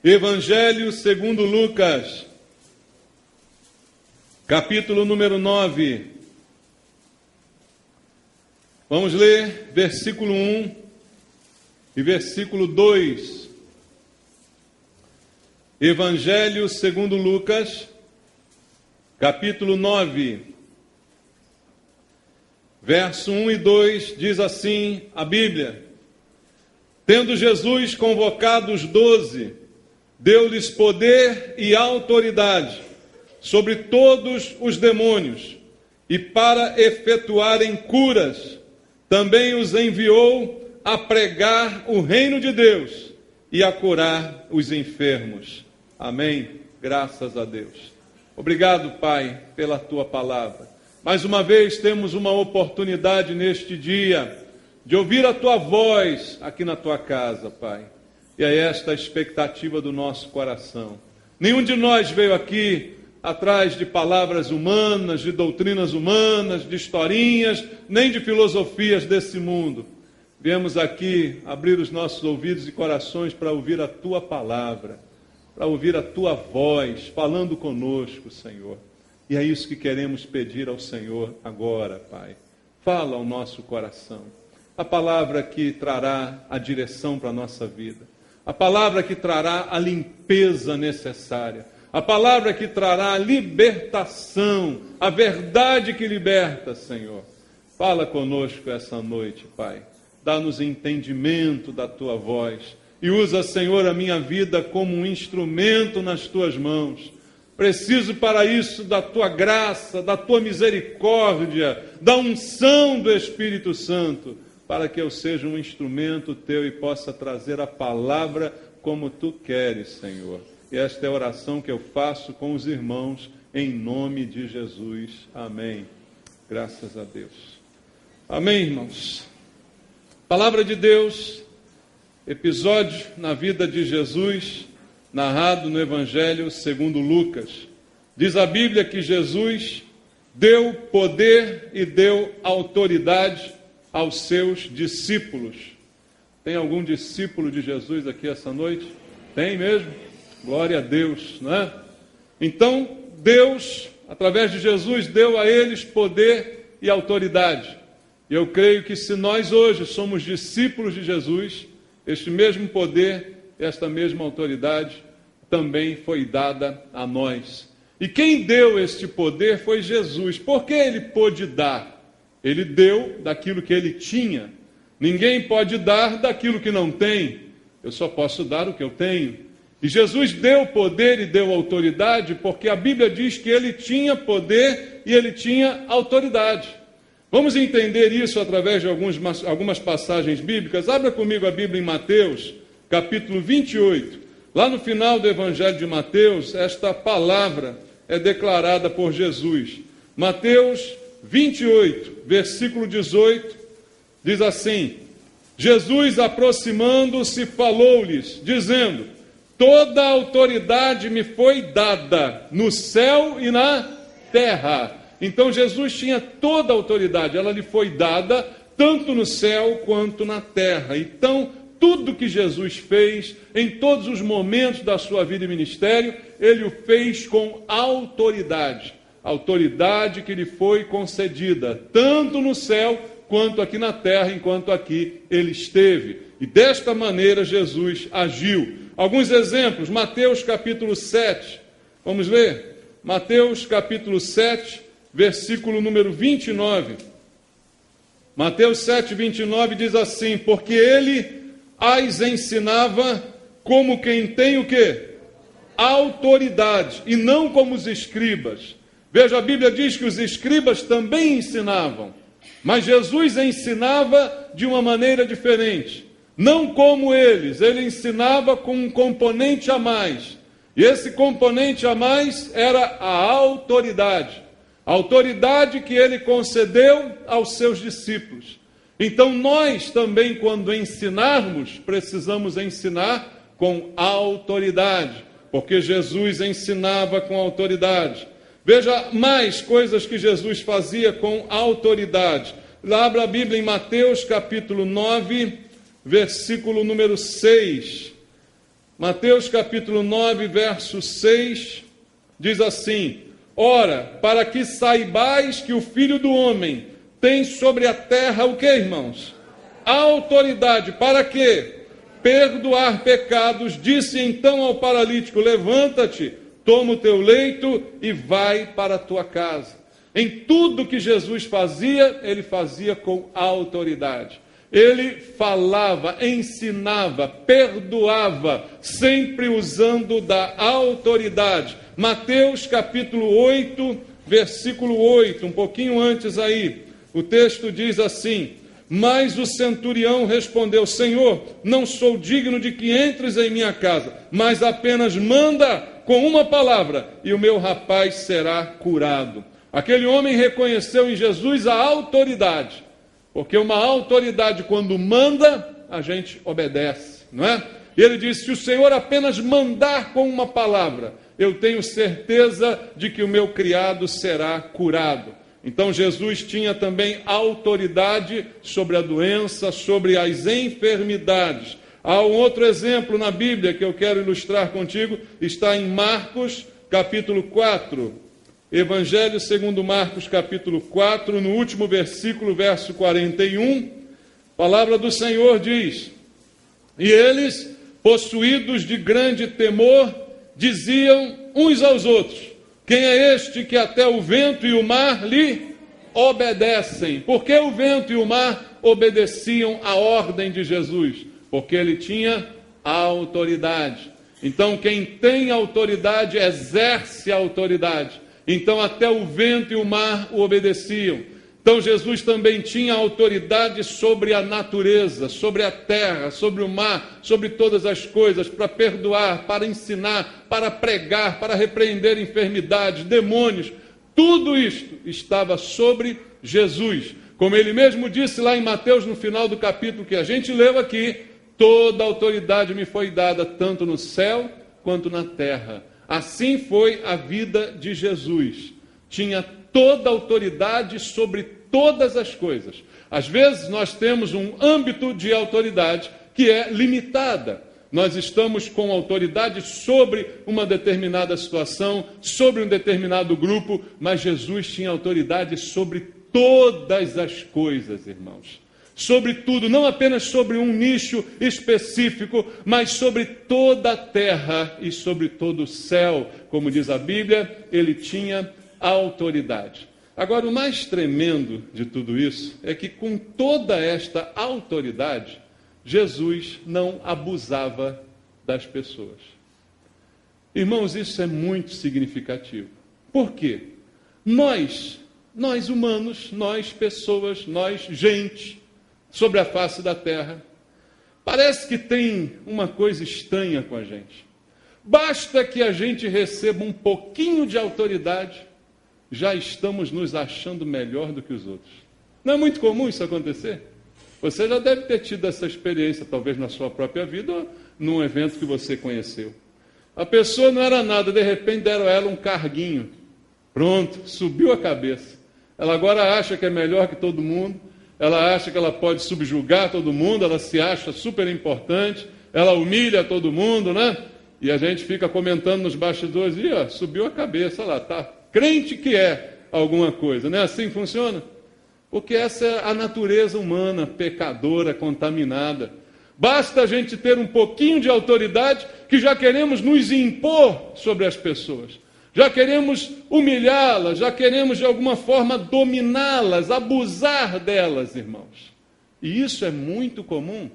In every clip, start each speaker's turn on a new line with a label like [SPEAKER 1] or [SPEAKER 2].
[SPEAKER 1] Evangelho segundo Lucas, capítulo número 9. Vamos ler versículo 1 e versículo 2. Evangelho segundo Lucas, capítulo 9, verso 1 e 2, diz assim a Bíblia: Tendo Jesus convocado os 12, deu-lhes poder e autoridade sobre todos os demônios, e para efetuarem curas, também os enviou a pregar o reino de Deus e a curar os enfermos. Amém? Graças a Deus. Obrigado, Pai, pela Tua palavra. Mais uma vez temos uma oportunidade neste dia de ouvir a Tua voz aqui na Tua casa, Pai. E é esta a expectativa do nosso coração. Nenhum de nós veio aqui atrás de palavras humanas, de doutrinas humanas, de historinhas, nem de filosofias desse mundo. Viemos aqui abrir os nossos ouvidos e corações para ouvir a Tua palavra, para ouvir a Tua voz falando conosco, Senhor. E é isso que queremos pedir ao Senhor agora, Pai. Fala ao nosso coração. A palavra que trará a direção para a nossa vida. A palavra que trará a limpeza necessária. A palavra que trará a libertação, a verdade que liberta, Senhor. Fala conosco essa noite, Pai. Dá-nos entendimento da Tua voz. E usa, Senhor, a minha vida como um instrumento nas Tuas mãos. Preciso para isso da Tua graça, da Tua misericórdia, da unção do Espírito Santo, para que eu seja um instrumento Teu e possa trazer a palavra como Tu queres, Senhor. E esta é a oração que eu faço com os irmãos, em nome de Jesus. Amém. Graças a Deus. Amém, irmãos. Palavra de Deus, episódio na vida de Jesus, narrado no Evangelho segundo Lucas. Diz a Bíblia que Jesus deu poder e deu autoridade aos seus discípulos. Tem algum discípulo de Jesus aqui essa noite? Tem mesmo? Glória a Deus, não é? Então, Deus, através de Jesus, deu a eles poder e autoridade. E eu creio que se nós hoje somos discípulos de Jesus, este mesmo poder, esta mesma autoridade também foi dada a nós. E quem deu este poder foi Jesus. Por que Ele pôde dar? Ele deu daquilo que Ele tinha. Ninguém pode dar daquilo que não tem. Eu só posso dar o que eu tenho. E Jesus deu poder e deu autoridade porque a Bíblia diz que Ele tinha poder e Ele tinha autoridade. Vamos entender isso através de algumas passagens bíblicas. Abra comigo a Bíblia em Mateus, capítulo 28. Lá no final do Evangelho de Mateus, esta palavra é declarada por Jesus. Mateus 28, versículo 18, diz assim: Jesus, aproximando-se, falou-lhes, dizendo: Toda a autoridade me foi dada no céu e na terra. Então Jesus tinha toda a autoridade, ela lhe foi dada tanto no céu quanto na terra. Então, tudo que Jesus fez, em todos os momentos da sua vida e ministério, Ele o fez com autoridade. Autoridade que lhe foi concedida, tanto no céu quanto aqui na terra, enquanto aqui Ele esteve. E desta maneira Jesus agiu. Alguns exemplos, Mateus capítulo 7, vamos ler? Mateus capítulo 7, versículo número 29. Mateus 7, 29 diz assim: Porque Ele as ensinava como quem tem o quê? Autoridade, e não como os escribas. Veja, a Bíblia diz que os escribas também ensinavam, mas Jesus ensinava de uma maneira diferente. Não como eles, Ele ensinava com um componente a mais. E esse componente a mais era a autoridade. A autoridade que Ele concedeu aos seus discípulos. Então nós também, quando ensinarmos, precisamos ensinar com autoridade, porque Jesus ensinava com autoridade. Veja mais coisas que Jesus fazia com autoridade. Abra a Bíblia em Mateus capítulo 9, versículo número 6. Mateus capítulo 9, verso 6, diz assim: ora, para que saibais que o Filho do Homem tem sobre a terra o que, irmãos? Autoridade. Para quê? Perdoar pecados. Disse então ao paralítico: levanta-te, toma o teu leito e vai para a tua casa. Em tudo que Jesus fazia, ele fazia com autoridade. Ele falava, ensinava, perdoava, sempre usando da autoridade. Mateus capítulo 8, versículo 8, um pouquinho antes aí, o texto diz assim: mas o centurião respondeu: Senhor, não sou digno de que entres em minha casa, mas apenas manda com uma palavra, e o meu rapaz será curado. Aquele homem reconheceu em Jesus a autoridade, porque uma autoridade, quando manda, a gente obedece, não é? E ele disse: se o Senhor apenas mandar com uma palavra, eu tenho certeza de que o meu criado será curado. Então Jesus tinha também autoridade sobre a doença, sobre as enfermidades. Há um outro exemplo na Bíblia que eu quero ilustrar contigo, está em Marcos capítulo 4. Evangelho segundo Marcos capítulo 4, no último versículo, verso 41, a palavra do Senhor diz: e eles, possuídos de grande temor, diziam uns aos outros: quem é este que até o vento e o mar lhe obedecem? Por que o vento e o mar obedeciam à ordem de Jesus? Porque ele tinha autoridade. Então quem tem autoridade exerce a autoridade. Então até o vento e o mar o obedeciam. Então Jesus também tinha autoridade sobre a natureza, sobre a terra, sobre o mar, sobre todas as coisas, para perdoar, para ensinar, para pregar, para repreender enfermidades, demônios. Tudo isto estava sobre Jesus. Como ele mesmo disse lá em Mateus, no final do capítulo que a gente leu aqui: toda autoridade me foi dada, tanto no céu quanto na terra. Assim foi a vida de Jesus. Tinha toda a autoridade sobre todas as coisas. Às vezes nós temos um âmbito de autoridade que é limitada. Nós estamos com autoridade sobre uma determinada situação, sobre um determinado grupo, mas Jesus tinha autoridade sobre todas as coisas, irmãos. Sobre tudo, não apenas sobre um nicho específico, mas sobre toda a terra e sobre todo o céu. Como diz a Bíblia, ele tinha autoridade. Agora, o mais tremendo de tudo isso é que, com toda esta autoridade, Jesus não abusava das pessoas. Irmãos, isso é muito significativo. Por quê? Nós humanos, nós pessoas, nós gente, sobre a face da terra, parece que tem uma coisa estranha com a gente. Basta que a gente receba um pouquinho de autoridade, já estamos nos achando melhor do que os outros. Não é muito comum isso acontecer? Você já deve ter tido essa experiência, talvez na sua própria vida, ou num evento que você conheceu. A pessoa não era nada, de repente deram a ela um carguinho. Pronto, subiu a cabeça. Ela agora acha que é melhor que todo mundo, ela acha que ela pode subjugar todo mundo, ela se acha super importante, ela humilha todo mundo, né? E a gente fica comentando nos bastidores: e ó, subiu a cabeça, olha lá, tá crente que é alguma coisa, não é assim que funciona? Porque essa é a natureza humana, pecadora, contaminada. Basta a gente ter um pouquinho de autoridade que já queremos nos impor sobre as pessoas. Já queremos humilhá-las, já queremos de alguma forma dominá-las, abusar delas, irmãos. E isso é muito comum.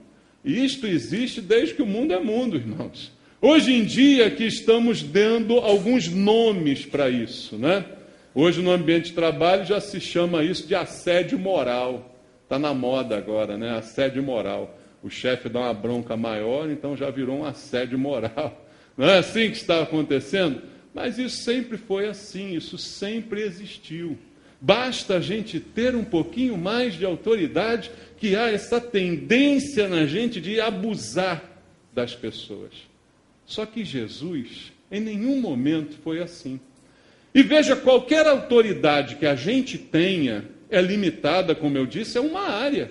[SPEAKER 1] E isto existe desde que o mundo é mundo, irmãos. Hoje em dia que estamos dando alguns nomes para isso, né? Hoje no ambiente de trabalho já se chama isso de assédio moral. Está na moda agora, né? Assédio moral. O chefe dá uma bronca maior, então já virou um assédio moral. Não é assim que está acontecendo? Mas isso sempre foi assim, isso sempre existiu. Basta a gente ter um pouquinho mais de autoridade, que há essa tendência na gente de abusar das pessoas. Só que Jesus, em nenhum momento foi assim. E veja, qualquer autoridade que a gente tenha é limitada, como eu disse, a uma área.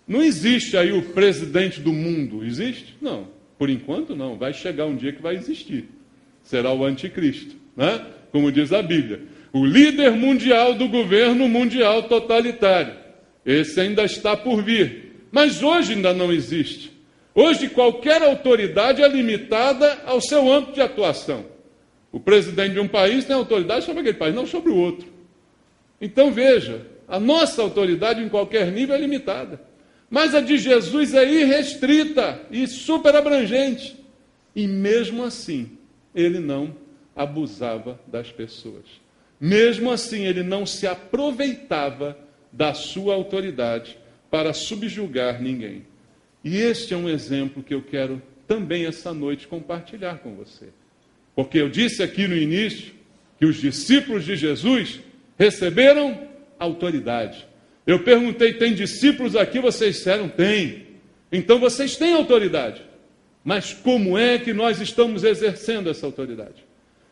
[SPEAKER 1] Não existe aí o presidente do mundo, existe? Não. Por enquanto não, vai chegar um dia que vai existir. Será o anticristo, né? Como diz a Bíblia. O líder mundial do governo mundial totalitário. Esse ainda está por vir. Mas hoje ainda não existe. Hoje qualquer autoridade é limitada ao seu âmbito de atuação. O presidente de um país tem autoridade sobre aquele país, não sobre o outro. Então veja, a nossa autoridade em qualquer nível é limitada. Mas a de Jesus é irrestrita e super abrangente. E mesmo assim, ele não abusava das pessoas. Mesmo assim, ele não se aproveitava da sua autoridade para subjugar ninguém. E este é um exemplo que eu quero também essa noite compartilhar com você. Porque eu disse aqui no início que os discípulos de Jesus receberam autoridade. Eu perguntei, tem discípulos aqui? Vocês disseram, tem. Então vocês têm autoridade. Mas como é que nós estamos exercendo essa autoridade?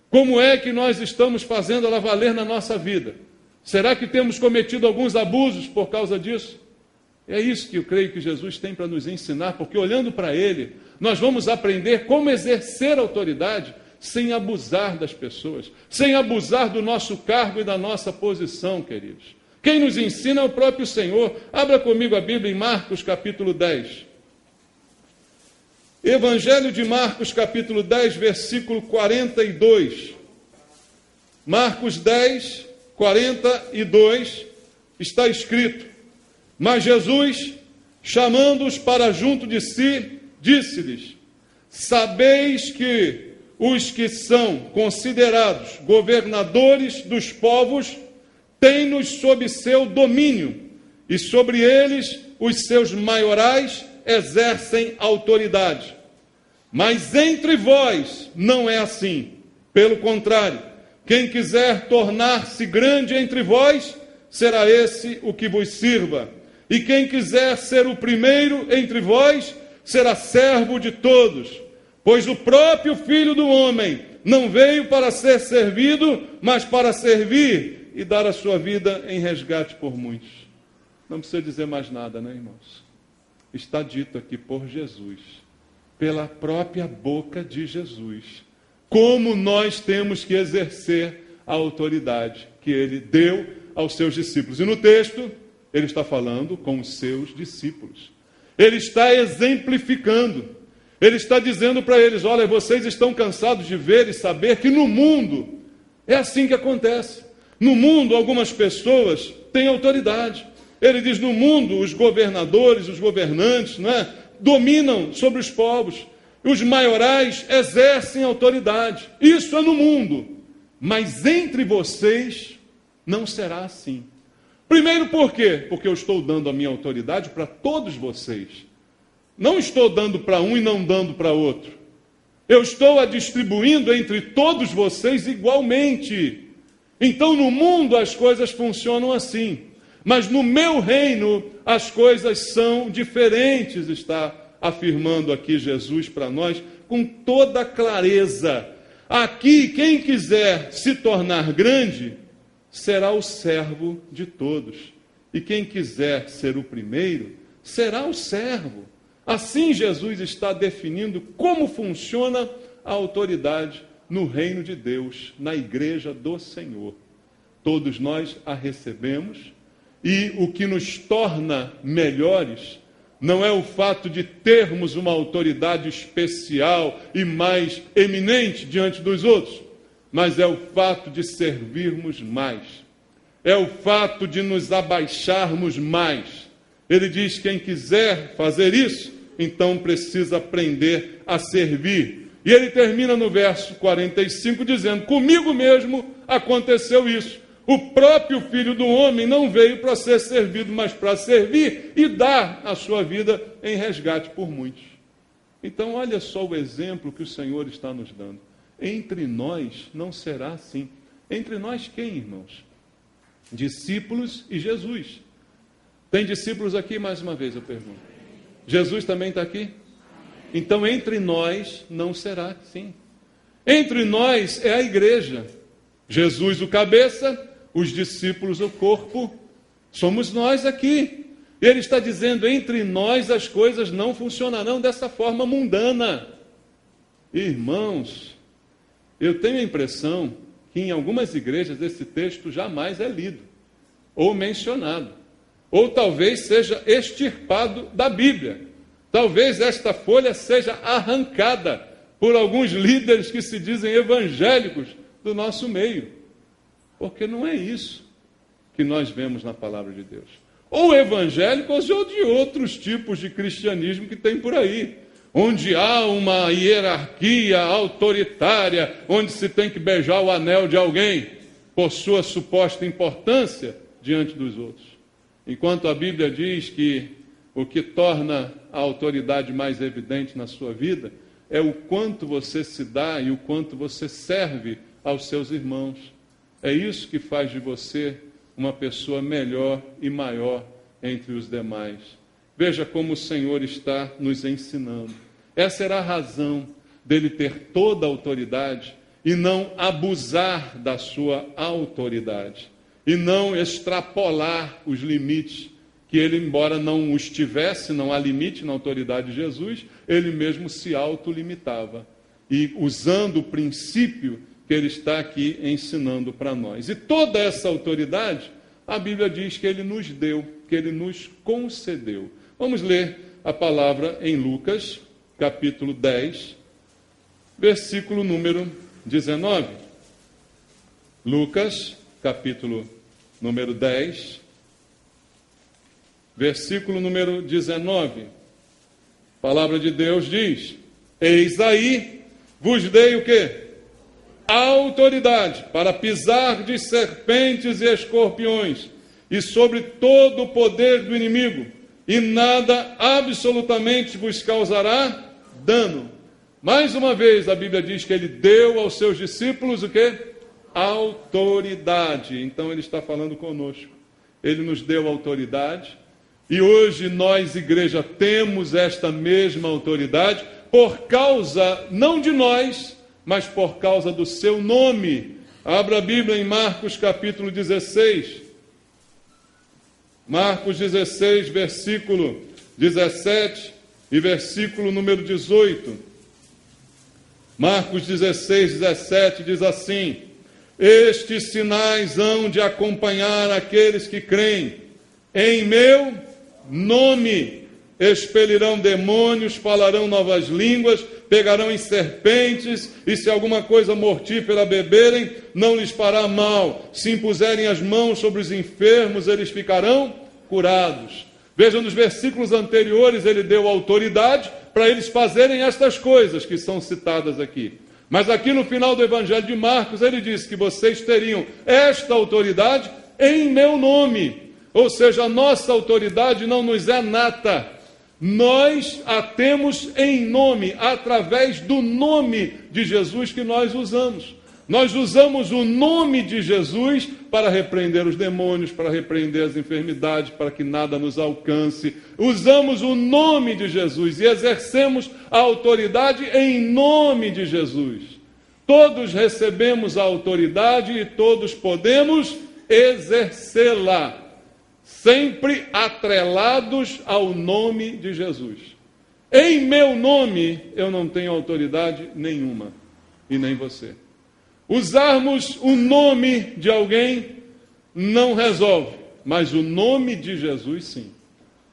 [SPEAKER 1] Como é que nós estamos fazendo ela valer na nossa vida? Será que temos cometido alguns abusos por causa disso? É isso que eu creio que Jesus tem para nos ensinar, porque olhando para Ele, nós vamos aprender como exercer autoridade sem abusar das pessoas, sem abusar do nosso cargo e da nossa posição, queridos. Quem nos ensina é o próprio Senhor. Abra comigo a Bíblia em Marcos capítulo 10. Evangelho de Marcos capítulo 10, versículo 42. Marcos 10, 42, está escrito: Mas Jesus, chamando-os para junto de si, disse-lhes: Sabeis que os que são considerados governadores dos povos têm-nos sob seu domínio, e sobre eles os seus maiorais exercem autoridade. Mas entre vós não é assim. Pelo contrário, quem quiser tornar-se grande entre vós, será esse o que vos sirva. E quem quiser ser o primeiro entre vós, será servo de todos. Pois o próprio Filho do Homem não veio para ser servido, mas para servir e dar a sua vida em resgate por muitos. Não precisa dizer mais nada, né, irmãos? Está dito aqui por Jesus, pela própria boca de Jesus, como nós temos que exercer a autoridade que ele deu aos seus discípulos. E no texto, ele está falando com os seus discípulos. Ele está exemplificando. Ele está dizendo para eles: olha, vocês estão cansados de ver e saber que no mundo é assim que acontece. No mundo, algumas pessoas têm autoridade. Ele diz, no mundo, os governadores, os governantes, não é, dominam sobre os povos. Os maiorais exercem autoridade. Isso é no mundo. Mas entre vocês não será assim. Primeiro, por quê? Porque eu estou dando a minha autoridade para todos vocês. Não estou dando para um e não dando para outro. Eu estou a distribuindo entre todos vocês igualmente. Então, no mundo, as coisas funcionam assim. Mas no meu reino, as coisas são diferentes, está afirmando aqui Jesus para nós, com toda clareza. Aqui, quem quiser se tornar grande, será o servo de todos. E quem quiser ser o primeiro, será o servo. Assim, Jesus está definindo como funciona a autoridade no reino de Deus, na igreja do Senhor. Todos nós a recebemos. E o que nos torna melhores não é o fato de termos uma autoridade especial e mais eminente diante dos outros, mas é o fato de servirmos mais. É o fato de nos abaixarmos mais. Ele diz: quem quiser fazer isso, então precisa aprender a servir. E ele termina no verso 45 dizendo: comigo mesmo aconteceu isso. O próprio Filho do Homem não veio para ser servido, mas para servir e dar a sua vida em resgate por muitos. Então, olha só o exemplo que o Senhor está nos dando. Entre nós não será assim. Entre nós quem, irmãos? Discípulos e Jesus. Tem discípulos aqui? Mais uma vez eu pergunto. Jesus também está aqui? Então, entre nós não será assim. Entre nós é a igreja. Jesus o cabeça, os discípulos o corpo, somos nós aqui. Ele está dizendo, entre nós as coisas não funcionarão dessa forma mundana. Irmãos, eu tenho a impressão que em algumas igrejas esse texto jamais é lido, ou mencionado, ou talvez seja extirpado da Bíblia. Talvez esta folha seja arrancada por alguns líderes que se dizem evangélicos do nosso meio, porque não é isso que nós vemos na palavra de Deus. Ou evangélicos ou de outros tipos de cristianismo que tem por aí, onde há uma hierarquia autoritária, onde se tem que beijar o anel de alguém por sua suposta importância diante dos outros. Enquanto a Bíblia diz que o que torna a autoridade mais evidente na sua vida é o quanto você se dá e o quanto você serve aos seus irmãos. É isso que faz de você uma pessoa melhor e maior entre os demais. Veja como o Senhor está nos ensinando. Essa era a razão dele ter toda a autoridade e não abusar da sua autoridade. E não extrapolar os limites que ele, embora não os tivesse, não há limite na autoridade de Jesus, ele mesmo se autolimitava. E usando o princípio que ele está aqui ensinando para nós. E toda essa autoridade, a Bíblia diz que ele nos deu, que ele nos concedeu. Vamos ler a palavra em Lucas, capítulo 10, versículo número 19. Lucas, capítulo número 10, versículo número 19. A palavra de Deus diz: eis aí, vos dei o quê? Autoridade para pisar de serpentes e escorpiões e sobre todo o poder do inimigo, e nada absolutamente vos causará dano. Mais uma vez a Bíblia diz que ele deu aos seus discípulos o quê? Autoridade. Então ele está falando conosco. Ele nos deu autoridade e hoje nós, igreja, temos esta mesma autoridade por causa, não de nós, mas por causa do seu nome. Abra a Bíblia em Marcos capítulo 16. Marcos 16, versículo 17 e versículo número 18. Marcos 16, 17 diz assim: estes sinais hão de acompanhar aqueles que creem. Em meu nome expelirão demônios, falarão novas línguas, pegarão em serpentes, e se alguma coisa mortífera beberem, não lhes fará mal. Se impuserem as mãos sobre os enfermos, eles ficarão curados. Vejam, nos versículos anteriores, ele deu autoridade para eles fazerem estas coisas que são citadas aqui. Mas aqui no final do Evangelho de Marcos, ele diz que vocês teriam esta autoridade em meu nome. Ou seja, a nossa autoridade não nos é nata. Nós a temos em nome, através do nome de Jesus que nós usamos. Nós usamos o nome de Jesus para repreender os demônios, para repreender as enfermidades, para que nada nos alcance. Usamos o nome de Jesus e exercemos a autoridade em nome de Jesus. Todos recebemos a autoridade e todos podemos exercê-la, sempre atrelados ao nome de Jesus. Em meu nome eu não tenho autoridade nenhuma, e nem você. Usarmos o nome de alguém não resolve, mas o nome de Jesus sim.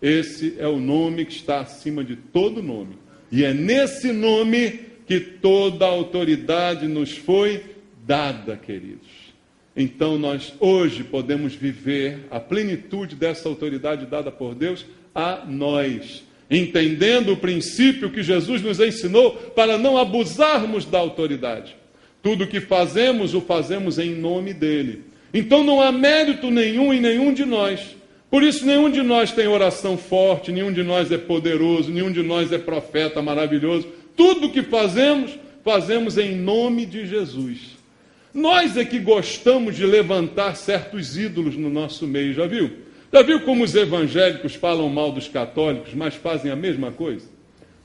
[SPEAKER 1] Esse é o nome que está acima de todo nome. E é nesse nome que toda a autoridade nos foi dada, queridos. Então nós hoje podemos viver a plenitude dessa autoridade dada por Deus a nós, entendendo o princípio que Jesus nos ensinou para não abusarmos da autoridade. Tudo que fazemos, o fazemos em nome dele. Então não há mérito nenhum em nenhum de nós. Por isso nenhum de nós tem oração forte, nenhum de nós é poderoso, nenhum de nós é profeta maravilhoso. Tudo que fazemos, fazemos em nome de Jesus. Nós é que gostamos de levantar certos ídolos no nosso meio, já viu? Já viu como os evangélicos falam mal dos católicos, mas fazem a mesma coisa?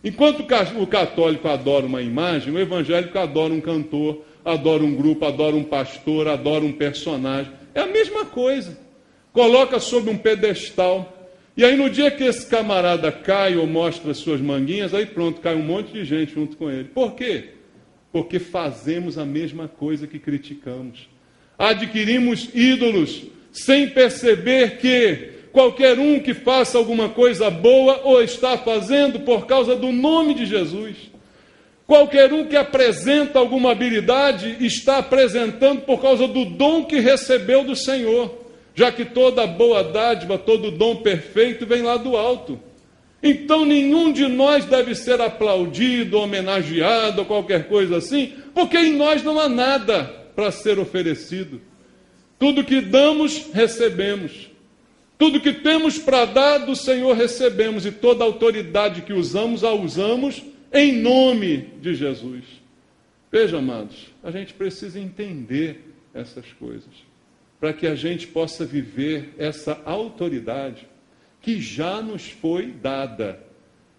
[SPEAKER 1] Enquanto o católico adora uma imagem, o evangélico adora um cantor, adora um grupo, adora um pastor, adora um personagem. É a mesma coisa. Coloca sobre um pedestal. E aí no dia que esse camarada cai ou mostra suas manguinhas, aí pronto, cai um monte de gente junto com ele. Por quê? porque fazemos a mesma coisa que criticamos. Adquirimos ídolos sem perceber que qualquer um que faça alguma coisa boa ou está fazendo por causa do nome de Jesus. Qualquer um que apresenta alguma habilidade está apresentando por causa do dom que recebeu do Senhor, já que toda boa dádiva, todo dom perfeito vem lá do alto. Então nenhum de nós deve ser aplaudido, homenageado ou qualquer coisa assim, porque em nós não há nada para ser oferecido. Tudo que damos, recebemos. Tudo que temos para dar do Senhor, recebemos. E toda a autoridade que usamos, a usamos em nome de Jesus. Veja, amados, a gente precisa entender essas coisas, para que a gente possa viver essa autoridade que já nos foi dada.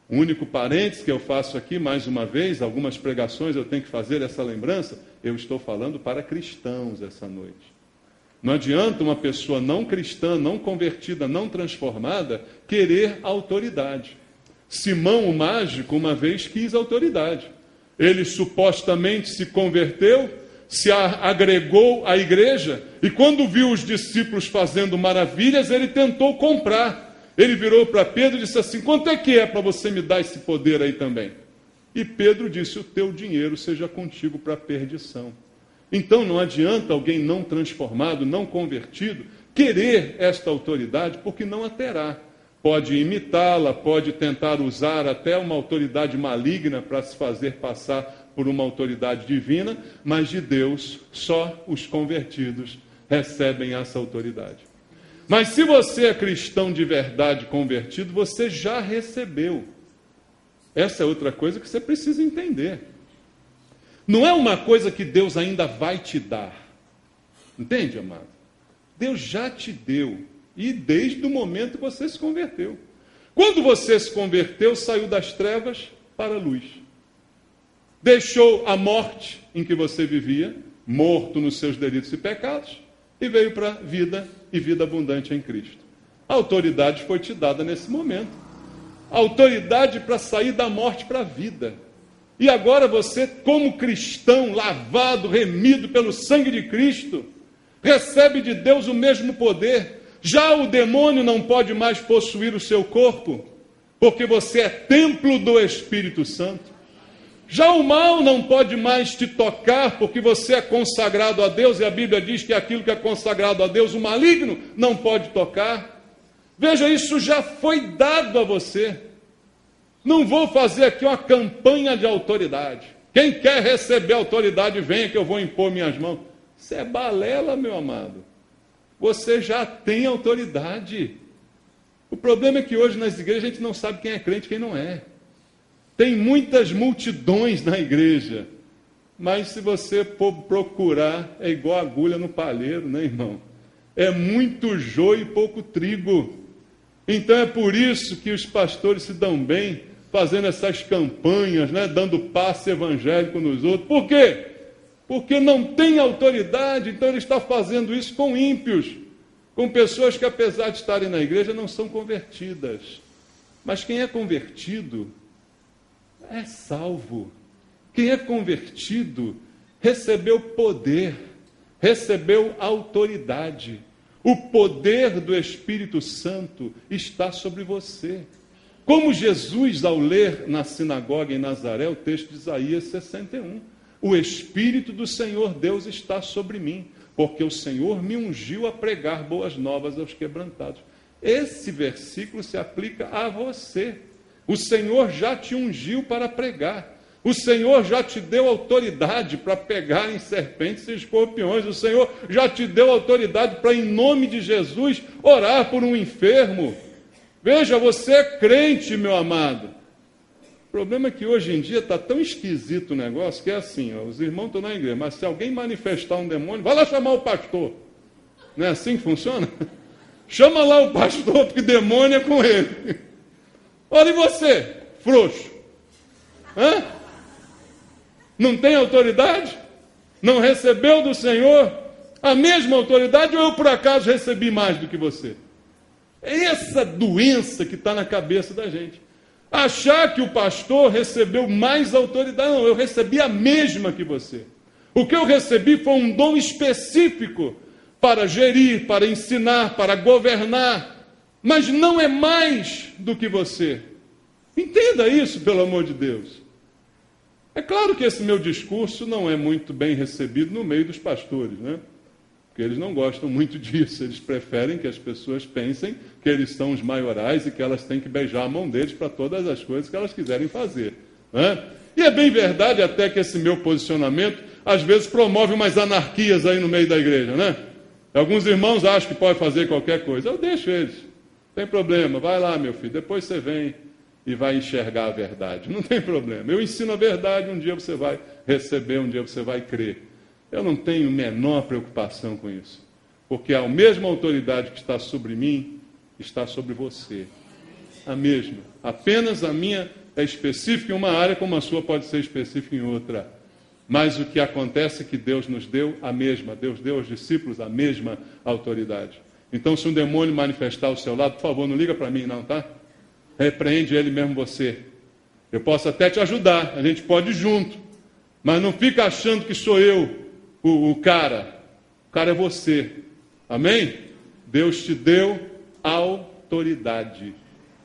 [SPEAKER 1] O único parênteses que eu faço aqui, mais uma vez, algumas pregações eu tenho que fazer essa lembrança, eu estou falando para cristãos essa noite. Não adianta uma pessoa não cristã, não convertida, não transformada, querer autoridade. Simão, o mágico, uma vez quis autoridade. Ele supostamente se converteu, se agregou à igreja, e quando viu os discípulos fazendo maravilhas, ele tentou comprar. Ele virou para Pedro e disse assim: quanto é que é para você me dar esse poder aí também? E Pedro disse: o teu dinheiro seja contigo para a perdição. Então não adianta alguém não transformado, não convertido, querer esta autoridade, porque não a terá. Pode imitá-la, pode tentar usar até uma autoridade maligna para se fazer passar por uma autoridade divina, mas de Deus só os convertidos recebem essa autoridade. Mas se você é cristão de verdade convertido, você já recebeu. Essa é outra coisa que você precisa entender. Não é uma coisa que Deus ainda vai te dar. Entende, amado? Deus já te deu. E desde o momento que você se converteu. Quando você se converteu, saiu das trevas para a luz. Deixou a morte em que você vivia, morto nos seus delitos e pecados, e veio para a vida e vida abundante em Cristo. A autoridade foi te dada nesse momento. A autoridade para sair da morte para a vida. E agora você, como cristão, lavado, remido pelo sangue de Cristo, recebe de Deus o mesmo poder. Já o demônio não pode mais possuir o seu corpo, porque você é templo do Espírito Santo. Já o mal não pode mais te tocar, porque você é consagrado a Deus, e a Bíblia diz que aquilo que é consagrado a Deus, o maligno, não pode tocar. Veja, isso já foi dado a você. Não vou fazer aqui uma campanha de autoridade. Quem quer receber autoridade, venha que eu vou impor minhas mãos. Isso é balela, meu amado. Você já tem autoridade. O problema é que hoje nas igrejas a gente não sabe quem é crente e quem não é. Tem muitas multidões na igreja, mas se você for procurar, é igual agulha no palheiro, né, irmão? É muito joio e pouco trigo. Então é por isso que os pastores se dão bem fazendo essas campanhas, né, dando passe evangélico nos outros. Por quê? Porque não tem autoridade, então ele está fazendo isso com ímpios, com pessoas que, apesar de estarem na igreja, não são convertidas. Mas quem é convertido é salvo. Quem é convertido recebeu poder, recebeu autoridade. O poder do Espírito Santo está sobre você. Como Jesus, ao ler na sinagoga em Nazaré, o texto de Isaías 61, o Espírito do Senhor Deus está sobre mim, porque o Senhor me ungiu a pregar boas novas aos quebrantados. Esse versículo se aplica a você. O Senhor já te ungiu para pregar. O Senhor já te deu autoridade para pegar em serpentes e escorpiões. O Senhor já te deu autoridade para, em nome de Jesus, orar por um enfermo. Veja, você é crente, meu amado. O problema é que hoje em dia está tão esquisito o negócio que é assim, ó, os irmãos estão na igreja, mas se alguém manifestar um demônio, vai lá chamar o pastor. Não é assim que funciona? Chama lá o pastor, porque demônio é com ele. Olha, e você, frouxo? Hã? Não tem autoridade? Não recebeu do Senhor a mesma autoridade, ou eu por acaso recebi mais do que você? É essa doença que está na cabeça da gente. Achar que o pastor recebeu mais autoridade. Não, eu recebi a mesma que você. O que eu recebi foi um dom específico para gerir, para ensinar, para governar, mas não é mais do que você. Entenda isso, pelo amor de Deus. É claro que esse meu discurso não é muito bem recebido no meio dos pastores, né? Porque eles não gostam muito disso. Eles preferem que as pessoas pensem que eles são os maiorais e que elas têm que beijar a mão deles para todas as coisas que elas quiserem fazer, né? E é bem verdade até que esse meu posicionamento às vezes promove umas anarquias aí no meio da igreja, né? Alguns irmãos acham que pode fazer qualquer coisa. Eu deixo eles. Não tem problema. Vai lá, meu filho. Depois você vem e vai enxergar a verdade. Não tem problema. Eu ensino a verdade, um dia você vai receber, um dia você vai crer. Eu não tenho a menor preocupação com isso. Porque a mesma autoridade que está sobre mim, está sobre você. A mesma. Apenas a minha é específica em uma área, como a sua pode ser específica em outra. Mas o que acontece é que Deus nos deu a mesma. Deus deu aos discípulos a mesma autoridade. Então, se um demônio manifestar ao seu lado, por favor, não liga para mim não, tá? Repreende ele mesmo você. Eu posso até te ajudar, a gente pode ir junto. Mas não fica achando que sou eu o cara. O cara é você. Amém? Deus te deu autoridade.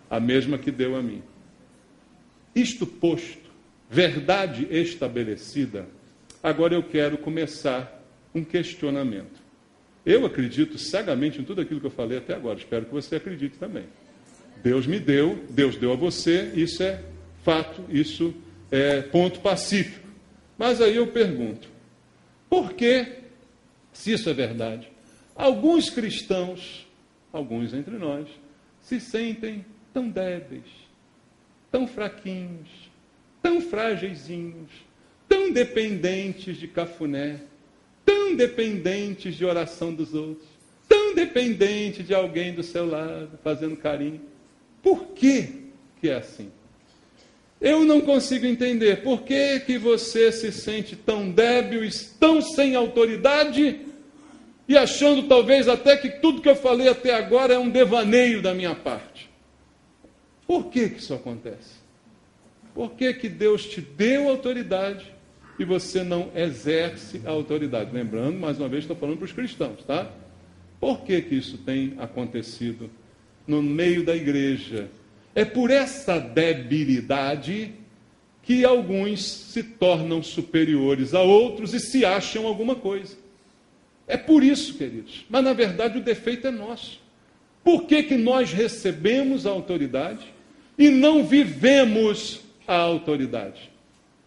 [SPEAKER 1] A mesma que deu a mim. Isto posto, verdade estabelecida, agora eu quero começar um questionamento. Eu acredito cegamente em tudo aquilo que eu falei até agora. Espero que você acredite também. Deus me deu, Deus deu a você, isso é fato, isso é ponto pacífico. Mas aí eu pergunto, por que, se isso é verdade, alguns cristãos, alguns entre nós, se sentem tão débeis, tão fraquinhos, tão frágeisinhos, tão dependentes de cafuné, tão dependentes de oração dos outros, tão dependentes de alguém do seu lado, fazendo carinho? Por que é assim? Eu não consigo entender. Por que você se sente tão débil, tão sem autoridade, e achando talvez até que tudo que eu falei até agora é um devaneio da minha parte? Por que isso acontece? Por que Deus te deu autoridade e você não exerce a autoridade? Lembrando, mais uma vez, estou falando para os cristãos, tá? Por que isso tem acontecido no meio da igreja? É por essa debilidade que alguns se tornam superiores a outros e se acham alguma coisa. É por isso, queridos. Mas, na verdade, o defeito é nosso. Por que nós recebemos a autoridade e não vivemos a autoridade?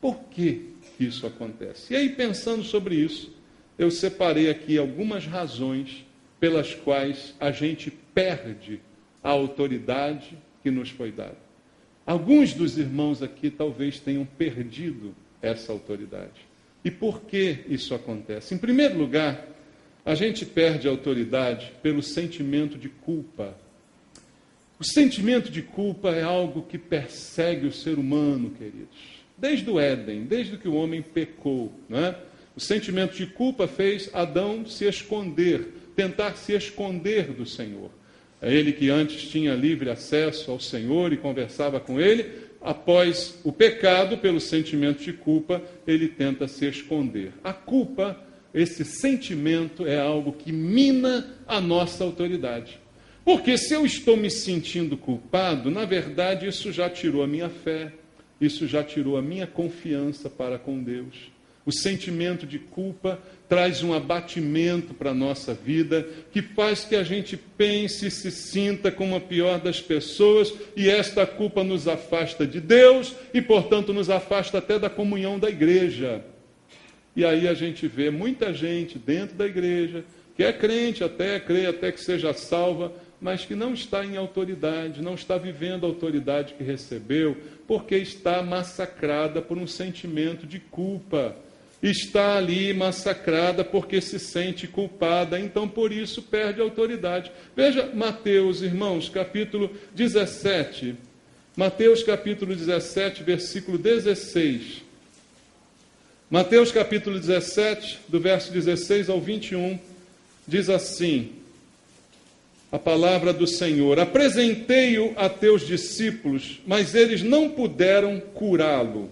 [SPEAKER 1] Por que isso acontece? E aí, pensando sobre isso, eu separei aqui algumas razões pelas quais a gente perde a autoridade que nos foi dada. Alguns dos irmãos aqui talvez tenham perdido essa autoridade. E por que isso acontece? Em primeiro lugar, a gente perde a autoridade pelo sentimento de culpa. O sentimento de culpa é algo que persegue o ser humano, queridos. Desde o Éden, desde que o homem pecou, né? O sentimento de culpa fez Adão se esconder, tentar se esconder do Senhor. É ele que antes tinha livre acesso ao Senhor e conversava com ele. Após o pecado, pelo sentimento de culpa, ele tenta se esconder. A culpa, esse sentimento, é algo que mina a nossa autoridade. Porque se eu estou me sentindo culpado, na verdade isso já tirou a minha fé, isso já tirou a minha confiança para com Deus. O sentimento de culpa traz um abatimento para a nossa vida, que faz que a gente pense e se sinta como a pior das pessoas, e esta culpa nos afasta de Deus e, portanto, nos afasta até da comunhão da igreja. E aí a gente vê muita gente dentro da igreja, que é crente até, crê até que seja salva, mas que não está em autoridade, não está vivendo a autoridade que recebeu, porque está massacrada por um sentimento de culpa. Está ali massacrada porque se sente culpada, então por isso perde a autoridade. Veja Mateus, irmãos, capítulo 17. Mateus capítulo 17, versículo 16. Mateus capítulo 17, do verso 16 ao 21, diz assim: A palavra do Senhor: apresentei-o a teus discípulos, mas eles não puderam curá-lo.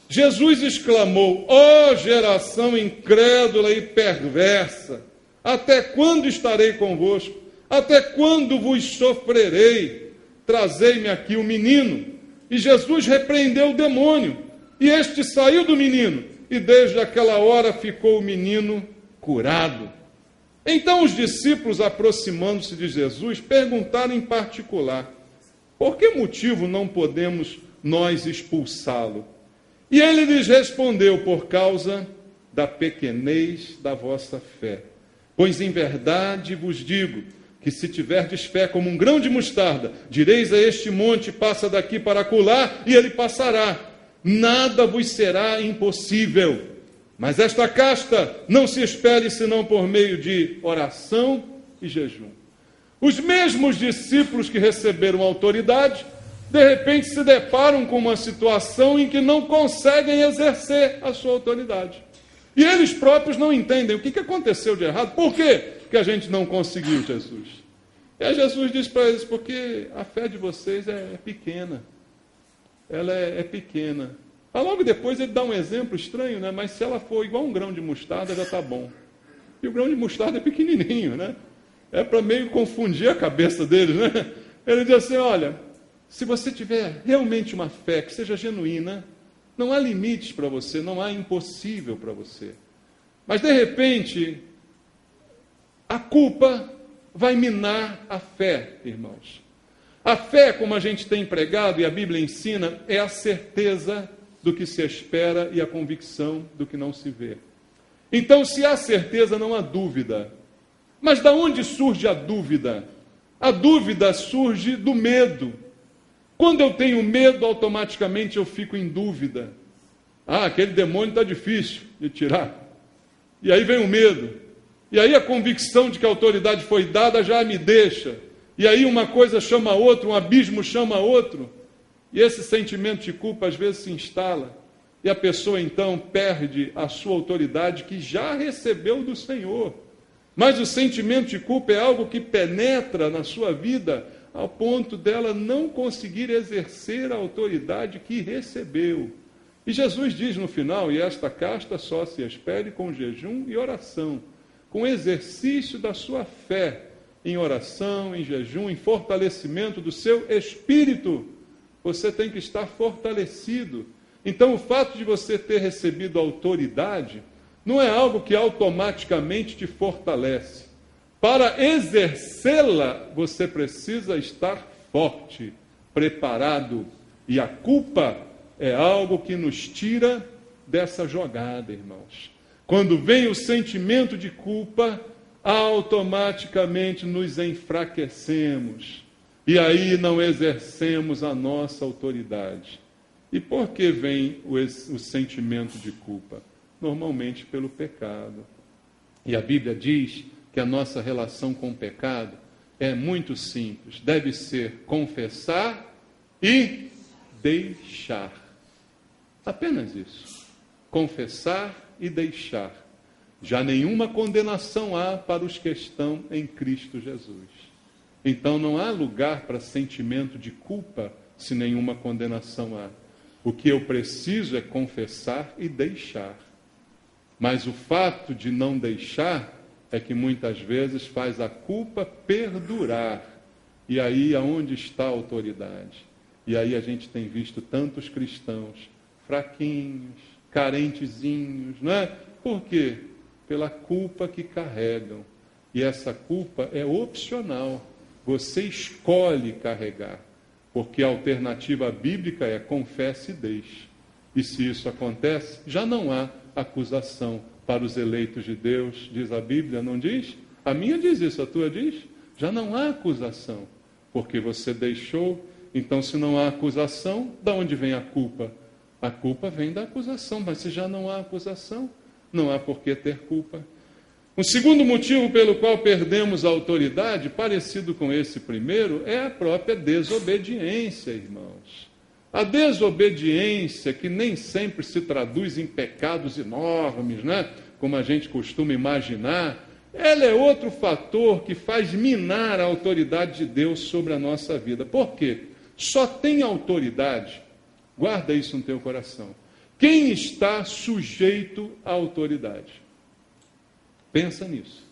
[SPEAKER 1] Jesus exclamou: ó geração incrédula e perversa, até quando estarei convosco? Até quando vos sofrerei? Trazei-me aqui o menino. E Jesus repreendeu o demônio, e este saiu do menino, e desde aquela hora ficou o menino curado. Então os discípulos, aproximando-se de Jesus, perguntaram em particular: por que motivo não podemos nós expulsá-lo? E ele lhes respondeu: por causa da pequenez da vossa fé. Pois em verdade vos digo que se tiverdes fé como um grão de mostarda, direis a este monte: passa daqui para acolá, e ele passará. Nada vos será impossível. Mas esta casta não se espere senão por meio de oração e jejum. Os mesmos discípulos que receberam autoridade, de repente se deparam com uma situação em que não conseguem exercer a sua autoridade. E eles próprios não entendem o que aconteceu de errado. Por quê que a gente não conseguiu, Jesus? E aí Jesus diz para eles: porque a fé de vocês é pequena. Ela é pequena. Mas logo depois ele dá um exemplo estranho, né? Mas se ela for igual um grão de mostarda, já está bom. E o grão de mostarda é pequenininho, né? É para meio confundir a cabeça deles, né? Ele diz assim: olha, se você tiver realmente uma fé que seja genuína, não há limites para você, não há impossível para você. Mas de repente, a culpa vai minar a fé, irmãos. A fé, como a gente tem pregado e a Bíblia ensina, é a certeza do que se espera e a convicção do que não se vê. Então, se há certeza, não há dúvida. Mas de onde surge a dúvida? A dúvida surge do medo. Quando eu tenho medo, automaticamente eu fico em dúvida. Ah, aquele demônio está difícil de tirar. E aí vem o medo. E aí a convicção de que a autoridade foi dada já me deixa. E aí uma coisa chama a outra, um abismo chama a outro. E esse sentimento de culpa às vezes se instala. E a pessoa então perde a sua autoridade que já recebeu do Senhor. Mas o sentimento de culpa é algo que penetra na sua vida ao ponto dela não conseguir exercer a autoridade que recebeu. E Jesus diz no final: e esta casta só se espere com jejum e oração, com exercício da sua fé, em oração, em jejum, em fortalecimento do seu espírito. Você tem que estar fortalecido. Então, o fato de você ter recebido autoridade não é algo que automaticamente te fortalece. Para exercê-la, você precisa estar forte, preparado. E a culpa é algo que nos tira dessa jogada, irmãos. Quando vem o sentimento de culpa, automaticamente nos enfraquecemos. E aí não exercemos a nossa autoridade. E por que vem o sentimento de culpa? Normalmente pelo pecado. E a Bíblia diz que a nossa relação com o pecado é muito simples. Deve ser confessar e deixar. Apenas isso. Confessar e deixar. Já nenhuma condenação há para os que estão em Cristo Jesus. Então não há lugar para sentimento de culpa se nenhuma condenação há. O que eu preciso é confessar e deixar. Mas o fato de não deixar é que muitas vezes faz a culpa perdurar. E aí aonde está a autoridade? E aí a gente tem visto tantos cristãos fraquinhos, carentezinhos, não é? Por quê? Pela culpa que carregam. E essa culpa é opcional. Você escolhe carregar. Porque a alternativa bíblica é confesse e deixe. E se isso acontece, já não há acusação para os eleitos de Deus, diz a Bíblia, não diz? A minha diz isso, a tua diz? Já não há acusação, porque você deixou. Então, se não há acusação, de onde vem a culpa? A culpa vem da acusação, mas se já não há acusação, não há por que ter culpa. Um segundo motivo pelo qual perdemos a autoridade, parecido com esse primeiro, é a própria desobediência, irmãos. A desobediência, que nem sempre se traduz em pecados enormes, né? Como a gente costuma imaginar, ela é outro fator que faz minar a autoridade de Deus sobre a nossa vida. Por quê? Só tem autoridade, guarda isso no teu coração, quem está sujeito à autoridade. Pensa nisso.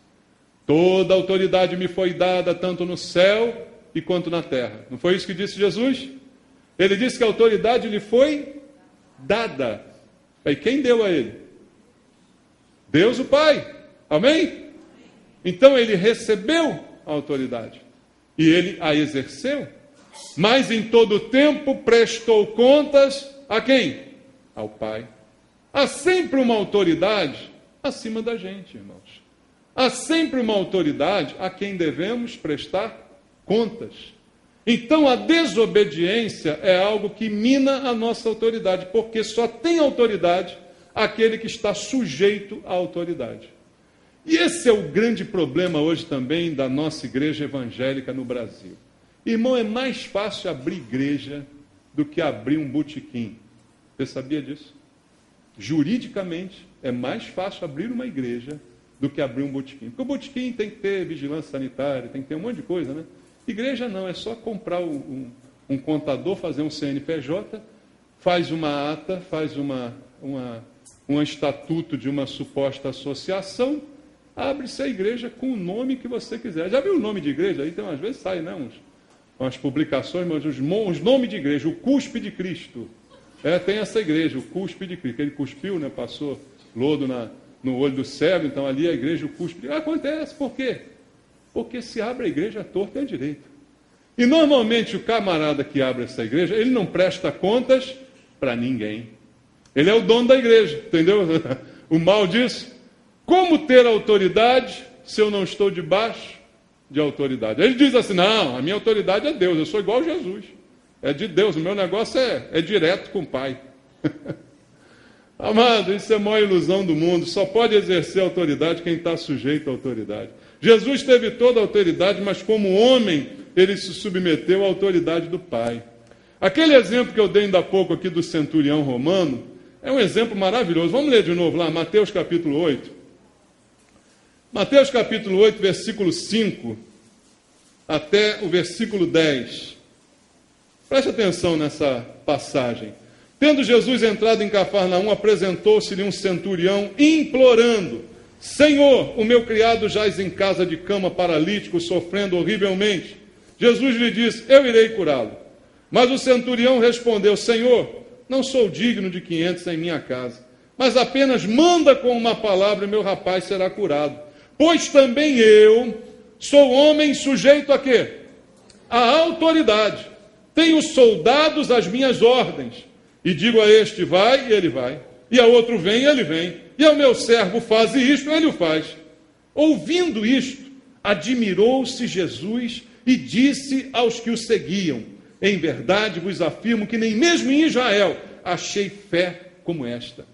[SPEAKER 1] Toda autoridade me foi dada, tanto no céu e quanto na terra. Não foi isso que disse Jesus? Ele disse que a autoridade lhe foi dada. E quem deu a ele? Deus o Pai. Amém? Então ele recebeu a autoridade. E ele a exerceu. Mas em todo tempo prestou contas a quem? Ao Pai. Há sempre uma autoridade acima da gente, irmãos. Há sempre uma autoridade a quem devemos prestar contas. Então a desobediência é algo que mina a nossa autoridade, porque só tem autoridade aquele que está sujeito à autoridade. E esse é o grande problema hoje também da nossa igreja evangélica no Brasil. Irmão, é mais fácil abrir igreja do que abrir um botequim. Você sabia disso? Juridicamente, é mais fácil abrir uma igreja do que abrir um botequim. Porque o botequim tem que ter vigilância sanitária, tem que ter um monte de coisa, né? Igreja não, é só comprar um contador, fazer um CNPJ, faz uma ata, faz um estatuto de uma suposta associação, abre-se a igreja com o nome que você quiser. Já viu o nome de igreja? Aí tem umas vezes sai, né? Umas publicações, mas os nomes de igreja, o Cuspe de Cristo. Tem essa igreja, o Cuspe de Cristo. Ele cuspiu, né? Passou lodo no olho do cego, então ali a igreja, o Cuspe. Acontece, por quê? Porque se abre a igreja torto é direito. E normalmente o camarada que abre essa igreja, ele não presta contas para ninguém. Ele é o dono da igreja, entendeu? O mal disso. Como ter autoridade se eu não estou debaixo de autoridade? Ele diz assim, não, a minha autoridade é Deus, eu sou igual a Jesus. É de Deus, o meu negócio é direto com o Pai. Amado, isso é a maior ilusão do mundo. Só pode exercer autoridade quem está sujeito à autoridade. Jesus teve toda a autoridade, mas como homem, ele se submeteu à autoridade do Pai. Aquele exemplo que eu dei ainda há pouco aqui do centurião romano, é um exemplo maravilhoso. Vamos ler de novo lá, Mateus capítulo 8. Mateus capítulo 8, versículo 5, até o versículo 10. Preste atenção nessa passagem. Tendo Jesus entrado em Cafarnaum, apresentou-se-lhe um centurião, implorando: Senhor, o meu criado jaz em casa de cama, paralítico, sofrendo horrivelmente. Jesus lhe disse: eu irei curá-lo. Mas o centurião respondeu: Senhor, não sou digno de que entres em minha casa, mas apenas manda com uma palavra e meu rapaz será curado. Pois também eu sou homem sujeito a quê? A autoridade. Tenho soldados às minhas ordens. E digo a este, vai, e ele vai. E a outro, vem, e ele vem. E ao meu servo, faze isto, ele o faz. Ouvindo isto, admirou-se Jesus e disse aos que o seguiam: em verdade vos afirmo que nem mesmo em Israel achei fé como esta.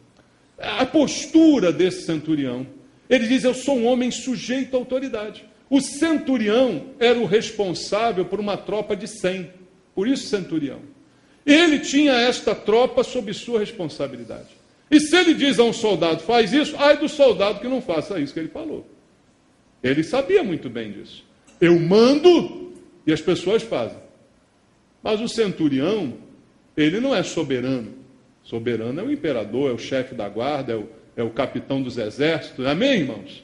[SPEAKER 1] A postura desse centurião, ele diz: eu sou um homem sujeito à autoridade. O centurião era o responsável por uma tropa de 100. Por isso centurião. Ele tinha esta tropa sob sua responsabilidade. E se ele diz a um soldado, faz isso, ai do soldado que não faça isso que ele falou. Ele sabia muito bem disso. Eu mando e as pessoas fazem. Mas o centurião, ele não é soberano. Soberano é o imperador, é o chefe da guarda, é o capitão dos exércitos. Amém, irmãos?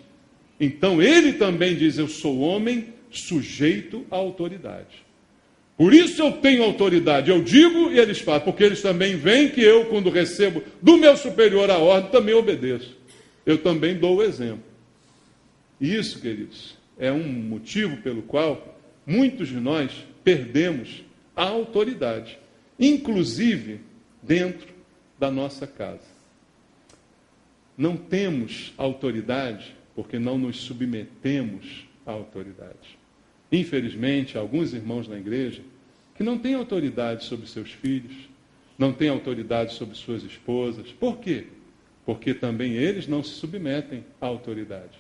[SPEAKER 1] Então ele também diz: eu sou homem sujeito à autoridade. Por isso eu tenho autoridade, eu digo e eles fazem, porque eles também veem que eu, quando recebo do meu superior a ordem, também obedeço. Eu também dou o exemplo. Isso, queridos, é um motivo pelo qual muitos de nós perdemos a autoridade, inclusive dentro da nossa casa. Não temos autoridade porque não nos submetemos à autoridade. Infelizmente, alguns irmãos na igreja que não têm autoridade sobre seus filhos, não têm autoridade sobre suas esposas. Por quê? Porque também eles não se submetem à autoridade.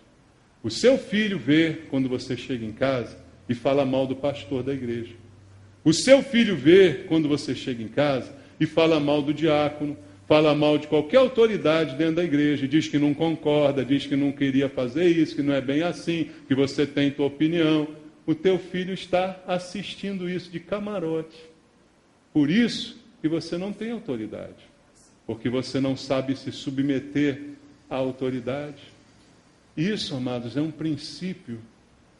[SPEAKER 1] O seu filho vê quando você chega em casa e fala mal do pastor da igreja. O seu filho vê quando você chega em casa e fala mal do diácono, fala mal de qualquer autoridade dentro da igreja, diz que não concorda, diz que não queria fazer isso, que não é bem assim, que você tem tua opinião, o teu filho está assistindo isso de camarote. Por isso que você não tem autoridade, porque você não sabe se submeter à autoridade. Isso, amados, é um princípio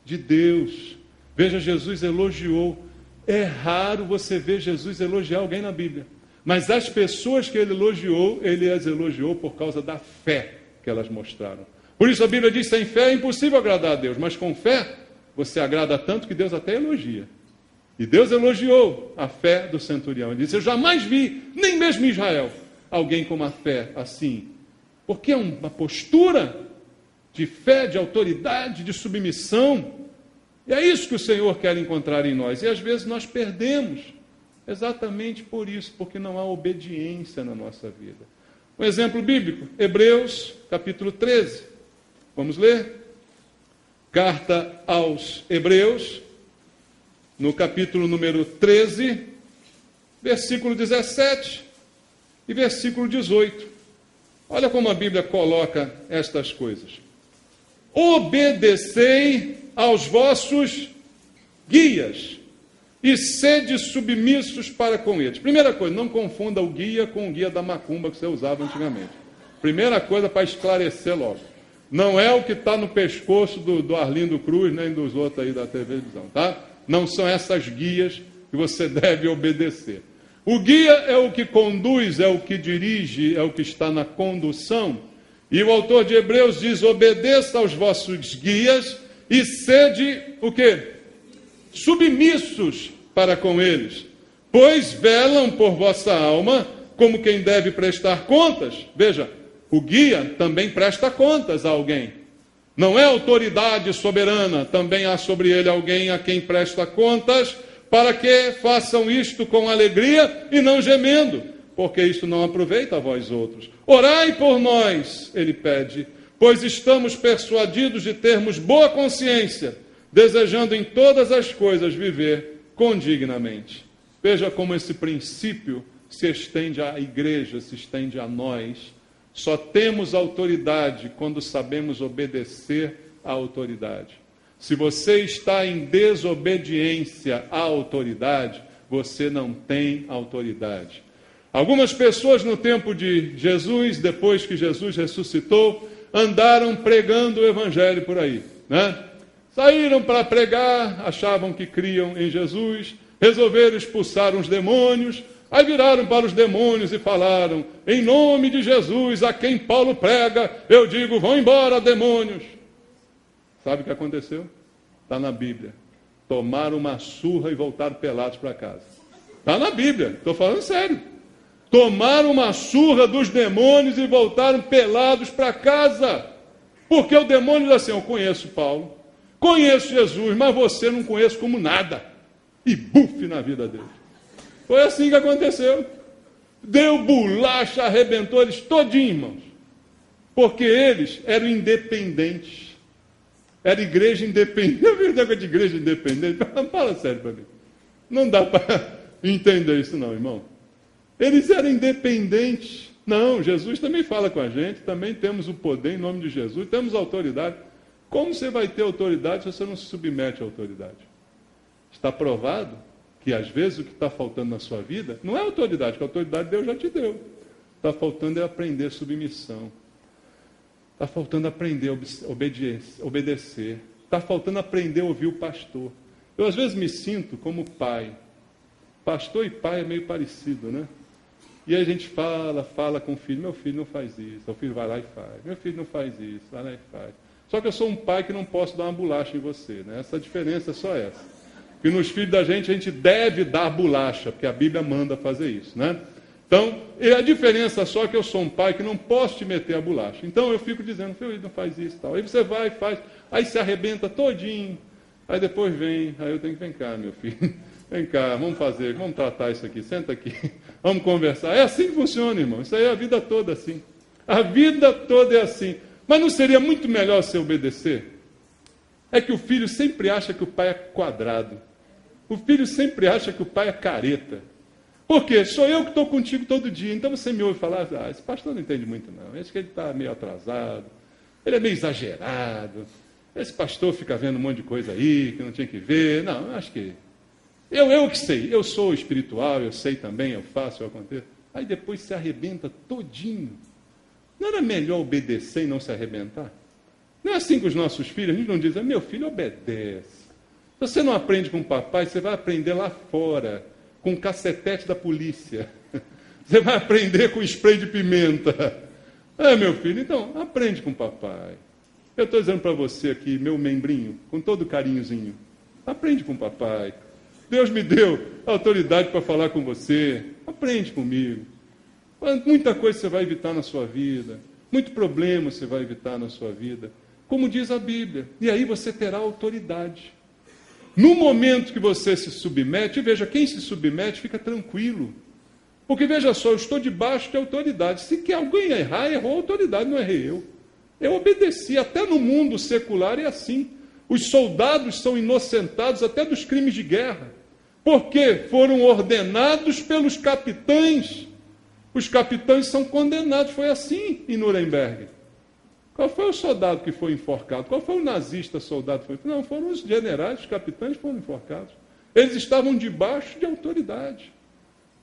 [SPEAKER 1] de Deus. Veja, Jesus elogiou. É raro você ver Jesus elogiar alguém na Bíblia. Mas as pessoas que ele as elogiou por causa da fé que elas mostraram. Por isso a Bíblia diz, sem fé é impossível agradar a Deus, mas com fé você agrada tanto que Deus até elogia. E Deus elogiou a fé do centurião. Ele disse, eu jamais vi, nem mesmo em Israel, alguém com uma fé assim. Porque é uma postura de fé, de autoridade, de submissão. E é isso que o Senhor quer encontrar em nós. E às vezes nós perdemos. Exatamente por isso, porque não há obediência na nossa vida. Um exemplo bíblico, Hebreus, capítulo 13. Vamos ler? Carta aos Hebreus, no capítulo número 13, versículo 17 e versículo 18. Olha como a Bíblia coloca estas coisas. Obedecei aos vossos guias, e sede submissos para com eles. Primeira coisa, não confunda o guia com o guia da macumba que você usava antigamente. Primeira coisa para esclarecer logo. Não é o que está no pescoço do Arlindo Cruz, nem dos outros aí da televisão, tá? Não são essas guias que você deve obedecer. O guia é o que conduz, é o que dirige, é o que está na condução. E o autor de Hebreus diz, obedeça aos vossos guias e sede o quê? Submissos para com eles, pois velam por vossa alma como quem deve prestar contas. Veja, o guia também presta contas a alguém. Não é autoridade soberana, também há sobre ele alguém a quem presta contas, para que façam isto com alegria e não gemendo, porque isso não aproveita a vós outros. Orai por nós, ele pede, pois estamos persuadidos de termos boa consciência, desejando em todas as coisas viver condignamente. Veja como esse princípio se estende à igreja, se estende a nós. Só temos autoridade quando sabemos obedecer à autoridade. Se você está em desobediência à autoridade, você não tem autoridade. Algumas pessoas no tempo de Jesus, depois que Jesus ressuscitou, andaram pregando o evangelho por aí, né? Saíram para pregar, achavam que criam em Jesus, resolveram expulsar uns demônios, aí viraram para os demônios e falaram, em nome de Jesus, a quem Paulo prega, eu digo, vão embora, demônios. Sabe o que aconteceu? Está na Bíblia. Tomaram uma surra e voltaram pelados para casa. Está na Bíblia, estou falando sério. Tomaram uma surra dos demônios e voltaram pelados para casa. Porque o demônio diz assim, eu conheço Paulo, conheço Jesus, mas você não conhece como nada. E bufe na vida dele. Foi assim que aconteceu. Deu bolacha, arrebentou eles todinhos, irmãos. Porque eles eram independentes. Era igreja independente. Eu vi negócio de igreja independente. Fala sério para mim. Não dá para entender isso não, irmão. Eles eram independentes. Não, Jesus também fala com a gente. Também temos o poder em nome de Jesus. Temos autoridade. Como você vai ter autoridade se você não se submete à autoridade? Está provado que às vezes o que está faltando na sua vida não é autoridade, porque a autoridade Deus já te deu. Está faltando é aprender submissão. Está faltando aprender obediência, obedecer. Está faltando aprender a ouvir o pastor. Eu às vezes me sinto como pai. Pastor e pai é meio parecido, né? E aí a gente fala com o filho, meu filho não faz isso. O filho vai lá e faz. Meu filho não faz isso, vai lá e faz. Só que eu sou um pai que não posso dar uma bolacha em você, né? Essa diferença é só essa. Que nos filhos da gente a gente deve dar bolacha, porque a Bíblia manda fazer isso, né? Então, a diferença só é que eu sou um pai que não posso te meter a bolacha. Então eu fico dizendo, filho, não faz isso e tal. Aí você vai e faz, aí se arrebenta todinho. Aí depois vem, aí eu tenho que, vem cá, meu filho. Vem cá, vamos fazer, vamos tratar isso aqui, senta aqui. Vamos conversar. É assim que funciona, irmão. Isso aí é a vida toda assim. A vida toda é assim. Mas não seria muito melhor você obedecer? É que o filho sempre acha que o pai é quadrado. O filho sempre acha que o pai é careta. Por quê? Sou eu que estou contigo todo dia. Então você me ouve falar, esse pastor não entende muito não. Acho que ele está meio atrasado. Ele é meio exagerado. Esse pastor fica vendo um monte de coisa aí que não tinha que ver. Não, acho que... Eu que sei. Eu sou espiritual, eu sei também, eu faço, eu aconteço. Aí depois se arrebenta todinho. Não era melhor obedecer e não se arrebentar? Não é assim com os nossos filhos? A gente não diz, meu filho obedece. Se você não aprende com o papai, você vai aprender lá fora, com o cacetete da polícia. Você vai aprender com spray de pimenta. Meu filho, então, aprende com o papai. Eu estou dizendo para você aqui, meu membrinho, com todo carinhozinho, aprende com o papai. Deus me deu autoridade para falar com você. Aprende comigo. Muita coisa você vai evitar na sua vida. Muito problema você vai evitar na sua vida. Como diz a Bíblia. E aí você terá autoridade. No momento que você se submete, veja, quem se submete fica tranquilo. Porque, veja só, eu estou debaixo de autoridade. Se que alguém errar, errou a autoridade, não errei eu. Eu obedeci. Até no mundo secular é assim. Os soldados são inocentados até dos crimes de guerra. Porque foram ordenados pelos capitães. Os capitães são condenados. Foi assim em Nuremberg. Qual foi o soldado que foi enforcado? Qual foi o nazista soldado que foi enforcado? Não, foram os generais, os capitães foram enforcados. Eles estavam debaixo de autoridade.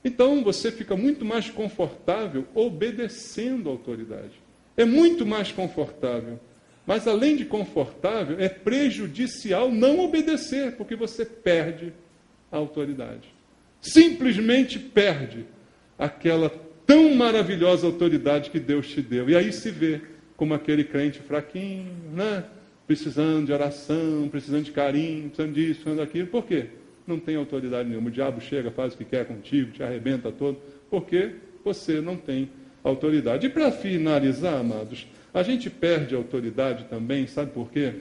[SPEAKER 1] Então, você fica muito mais confortável obedecendo a autoridade. É muito mais confortável. Mas, além de confortável, é prejudicial não obedecer, porque você perde a autoridade. Simplesmente perde aquela tão maravilhosa autoridade que Deus te deu. E aí se vê como aquele crente fraquinho, né? Precisando de oração, precisando de carinho, precisando disso, precisando daquilo. Por quê? Não tem autoridade nenhuma. O diabo chega, faz o que quer contigo, te arrebenta todo, porque você não tem autoridade. E para finalizar, amados, a gente perde a autoridade também, sabe por quê?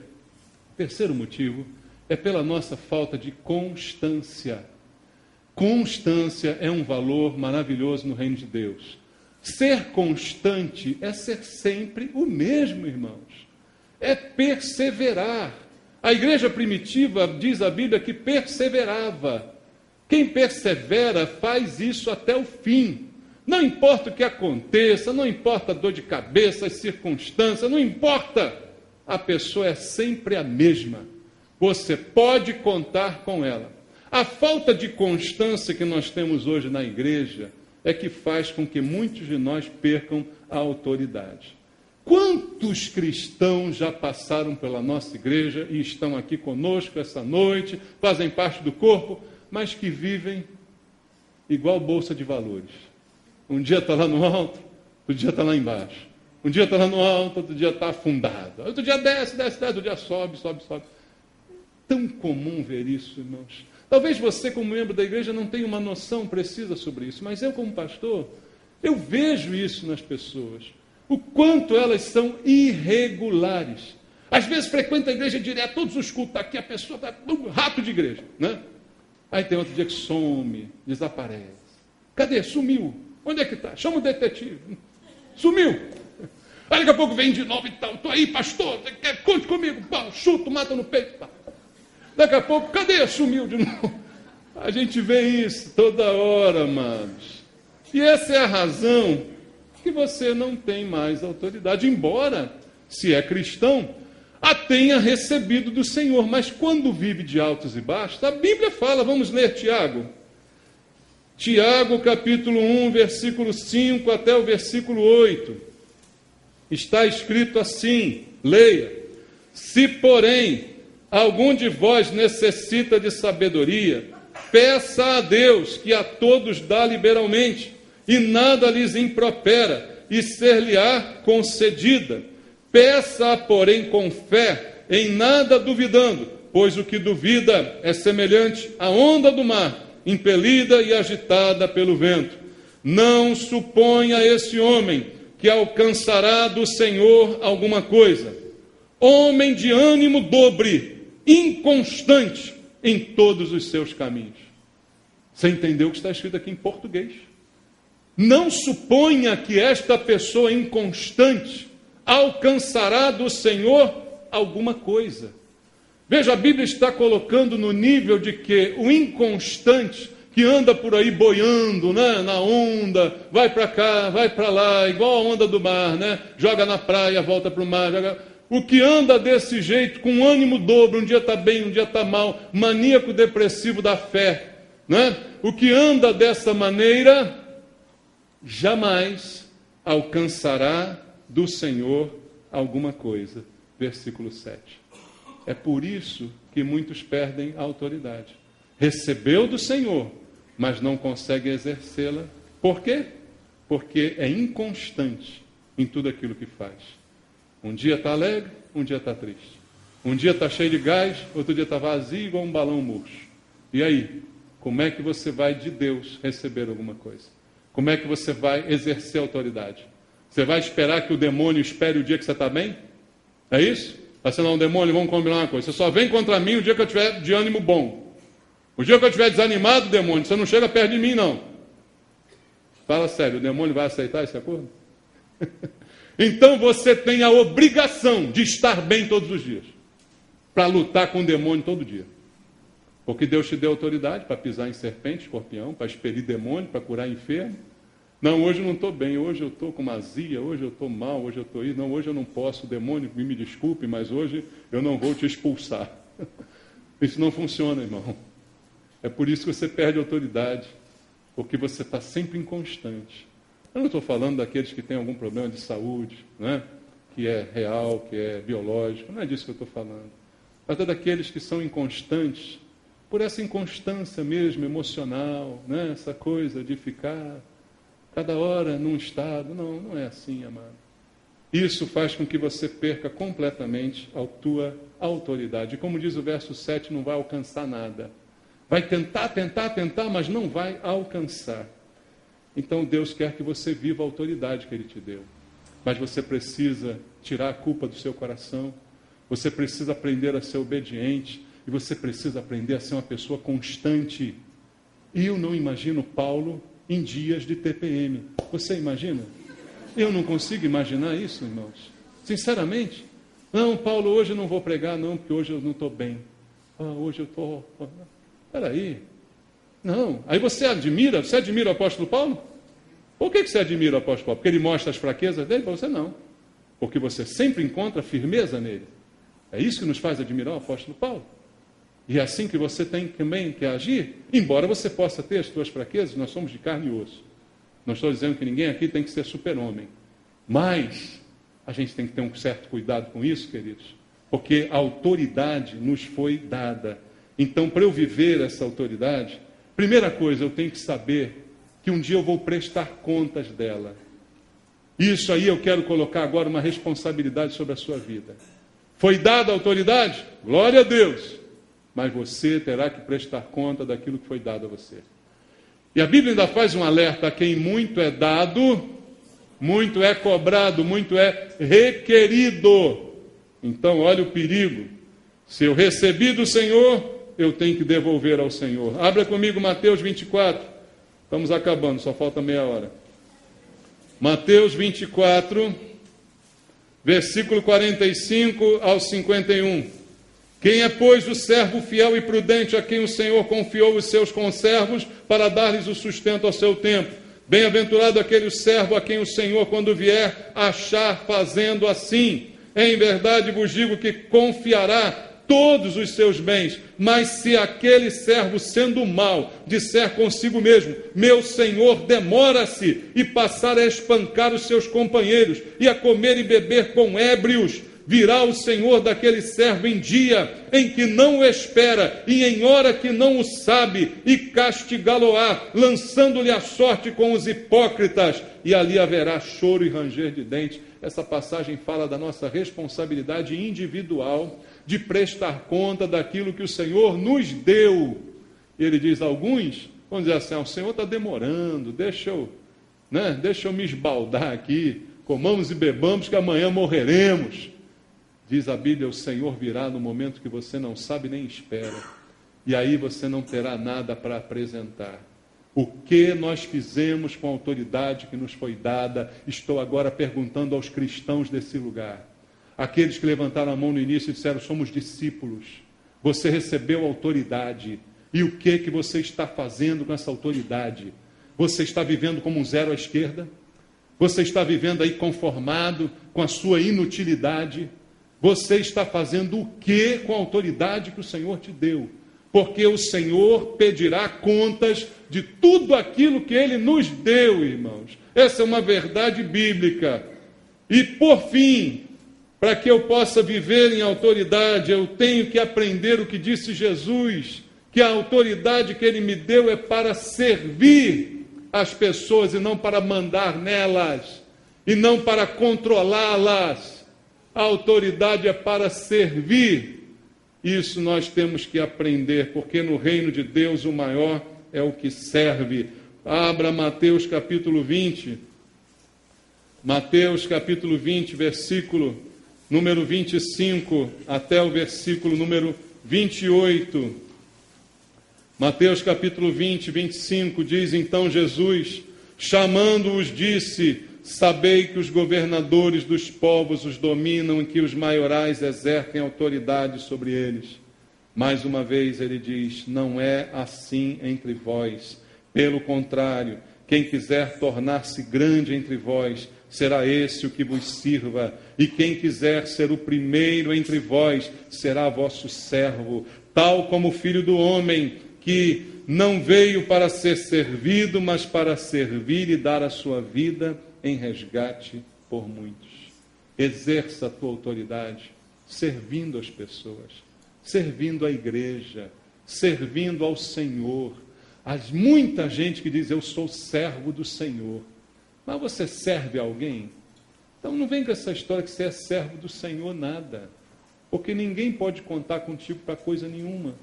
[SPEAKER 1] Terceiro motivo é pela nossa falta de constância. Constância é um valor maravilhoso no reino de Deus. Ser constante é ser sempre o mesmo, irmãos. É perseverar. A igreja primitiva, diz a Bíblia, que perseverava. Quem persevera faz isso até o fim. Não importa o que aconteça, não importa a dor de cabeça, as circunstâncias, não importa. A pessoa é sempre a mesma. Você pode contar com ela. A falta de constância que nós temos hoje na igreja é que faz com que muitos de nós percam a autoridade. Quantos cristãos já passaram pela nossa igreja e estão aqui conosco essa noite, fazem parte do corpo, mas que vivem igual bolsa de valores. Um dia está lá no alto, outro dia está lá embaixo. Um dia está lá no alto, outro dia está afundado. Outro dia desce, outro dia sobe. Tão comum ver isso, irmãos. Talvez você, como membro da igreja, não tenha uma noção precisa sobre isso, mas eu, como pastor, eu vejo isso nas pessoas. O quanto elas são irregulares. Às vezes frequenta a igreja direto, todos os cultos aqui, a pessoa está um rato de igreja, né? Aí tem outro dia que some, desaparece. Cadê? Sumiu. Onde é que está? Chama o detetive. Sumiu. Aí daqui a pouco vem de novo e tal. Estou aí, pastor, conte comigo. Pá, chuto, mata no peito. Pá. Daqui a pouco, cadê? Sumiu de novo. A gente vê isso toda hora, amados. E essa é a razão que você não tem mais autoridade, embora, se é cristão, a tenha recebido do Senhor. Mas quando vive de altos e baixos, a Bíblia fala, vamos ler Tiago. Tiago, capítulo 1, versículo 5 até o versículo 8. Está escrito assim, leia. Se, porém, algum de vós necessita de sabedoria, peça a Deus, que a todos dá liberalmente, e nada lhes impropera, e ser-lhe-á concedida. Peça, porém, com fé, em nada duvidando, pois o que duvida é semelhante à onda do mar, impelida e agitada pelo vento. Não suponha esse homem que alcançará do Senhor alguma coisa. Homem de ânimo dobre, inconstante em todos os seus caminhos. Você entendeu o que está escrito aqui em português? Não suponha que esta pessoa inconstante alcançará do Senhor alguma coisa. Veja, a Bíblia está colocando no nível de que o inconstante que anda por aí boiando, né, na onda, vai para cá, vai para lá, igual a onda do mar, né? Joga na praia, volta para o mar. O que anda desse jeito, com ânimo dobro, um dia está bem, um dia está mal, maníaco depressivo da fé, né? O que anda dessa maneira, jamais alcançará do Senhor alguma coisa. Versículo 7. É por isso que muitos perdem a autoridade. Recebeu do Senhor, mas não consegue exercê-la. Por quê? Porque é inconstante em tudo aquilo que faz. Um dia está alegre, um dia está triste. Um dia está cheio de gás, outro dia está vazio, igual um balão murcho. E aí, como é que você vai de Deus receber alguma coisa? Como é que você vai exercer a autoridade? Você vai esperar que o demônio espere o dia que você está bem? É isso? Vai ser um demônio, vamos combinar uma coisa. Você só vem contra mim o dia que eu estiver de ânimo bom. O dia que eu estiver desanimado, demônio, você não chega perto de mim, não. Fala sério, o demônio vai aceitar esse acordo? Então você tem a obrigação de estar bem todos os dias. Para lutar com o demônio todo dia. Porque Deus te deu autoridade para pisar em serpente, escorpião, para expelir demônio, para curar enfermo. Não, hoje eu não estou bem, hoje eu estou com azia, hoje eu estou mal, hoje eu estou isso. Não, hoje eu não posso, demônio, me desculpe, mas hoje eu não vou te expulsar. Isso não funciona, irmão. É por isso que você perde autoridade, porque você está sempre inconstante. Eu não estou falando daqueles que têm algum problema de saúde, né? Que é real, que é biológico, não é disso que eu estou falando. Mas é daqueles que são inconstantes, por essa inconstância mesmo, emocional, né? Essa coisa de ficar cada hora num estado. Não, não é assim, amado. Isso faz com que você perca completamente a tua autoridade. E como diz o verso 7, não vai alcançar nada. Vai tentar, mas não vai alcançar. Então Deus quer que você viva a autoridade que Ele te deu. Mas você precisa tirar a culpa do seu coração. Você precisa aprender a ser obediente. E você precisa aprender a ser uma pessoa constante. Eu não imagino Paulo em dias de TPM. Você imagina? Eu não consigo imaginar isso, irmãos. Sinceramente. Não, Paulo, hoje eu não vou pregar, não, porque hoje eu não estou bem. Hoje eu estou... Peraí. Não. Aí você admira o apóstolo Paulo? Por que você admira o apóstolo Paulo? Porque ele mostra as fraquezas dele? Para você não. Porque você sempre encontra firmeza nele. É isso que nos faz admirar o apóstolo Paulo. E é assim que você tem também que agir, embora você possa ter as suas fraquezas, nós somos de carne e osso. Não estou dizendo que ninguém aqui tem que ser super-homem. Mas a gente tem que ter um certo cuidado com isso, queridos. Porque a autoridade nos foi dada. Então, para eu viver essa autoridade, primeira coisa, eu tenho que saber que um dia eu vou prestar contas dela. Isso aí eu quero colocar agora uma responsabilidade sobre a sua vida. Foi dada a autoridade? Glória a Deus! Mas você terá que prestar conta daquilo que foi dado a você. E a Bíblia ainda faz um alerta: a quem muito é dado, muito é cobrado, muito é requerido. Então, olha o perigo. Se eu recebi do Senhor, eu tenho que devolver ao Senhor. Abra comigo Mateus 24. Estamos acabando, só falta meia hora. Mateus 24, versículo 45 ao 51. Quem é, pois, o servo fiel e prudente a quem o Senhor confiou os seus conservos para dar-lhes o sustento ao seu tempo? Bem-aventurado aquele servo a quem o Senhor, quando vier, achar fazendo assim. Em verdade vos digo que confiará todos os seus bens. Mas se aquele servo, sendo mau, disser consigo mesmo: meu senhor demora-se, e passar a espancar os seus companheiros, e a comer e beber com ébrios, virá o Senhor daquele servo em dia em que não o espera, e em hora que não o sabe, e castigá-lo-á, lançando-lhe a sorte com os hipócritas, e ali haverá choro e ranger de dentes. Essa passagem fala da nossa responsabilidade individual de prestar conta daquilo que o Senhor nos deu. Ele diz: alguns vão dizer assim: o Senhor está demorando, deixa eu me esbaldar aqui, comamos e bebamos que amanhã morreremos. Diz a Bíblia: o Senhor virá no momento que você não sabe nem espera. E aí você não terá nada para apresentar. O que nós fizemos com a autoridade que nos foi dada? Estou agora perguntando aos cristãos desse lugar. Aqueles que levantaram a mão no início e disseram: somos discípulos. Você recebeu autoridade. E o que você está fazendo com essa autoridade? Você está vivendo como um zero à esquerda? Você está vivendo aí conformado com a sua inutilidade? Você está fazendo o que com a autoridade que o Senhor te deu? Porque o Senhor pedirá contas de tudo aquilo que Ele nos deu, irmãos. Essa é uma verdade bíblica. E por fim, para que eu possa viver em autoridade, eu tenho que aprender o que disse Jesus, que a autoridade que Ele me deu é para servir as pessoas e não para mandar nelas, e não para controlá-las. A autoridade é para servir. Isso nós temos que aprender, porque no reino de Deus o maior é o que serve. Abra Mateus capítulo 20. Mateus capítulo 20, versículo número 25 até o versículo número 28. Mateus capítulo 20, 25 diz: então Jesus, chamando-os, disse: sabei que os governadores dos povos os dominam e que os maiorais exercem autoridade sobre eles. Mais uma vez ele diz: não é assim entre vós. Pelo contrário, quem quiser tornar-se grande entre vós, será esse o que vos sirva. E quem quiser ser o primeiro entre vós, será vosso servo. Tal como o Filho do Homem, que não veio para ser servido, mas para servir e dar a sua vida em resgate por muitos. Exerça a tua autoridade servindo as pessoas, servindo a igreja, servindo ao Senhor. Há muita gente que diz: eu sou servo do Senhor. Mas você serve a alguém? Então não vem com essa história que você é servo do Senhor, nada. Porque ninguém pode contar contigo para coisa nenhuma.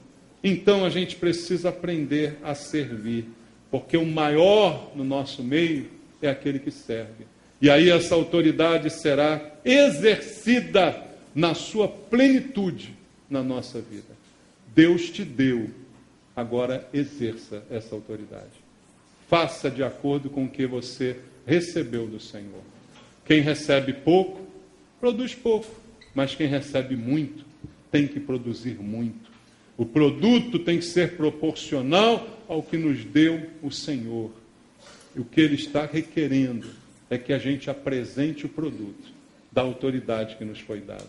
[SPEAKER 1] Então a gente precisa aprender a servir, porque o maior no nosso meio é aquele que serve. E aí essa autoridade será exercida na sua plenitude na nossa vida. Deus te deu, agora exerça essa autoridade. Faça de acordo com o que você recebeu do Senhor. Quem recebe pouco, produz pouco. Mas quem recebe muito, tem que produzir muito. O produto tem que ser proporcional ao que nos deu o Senhor. E o que Ele está requerendo é que a gente apresente o produto da autoridade que nos foi dada.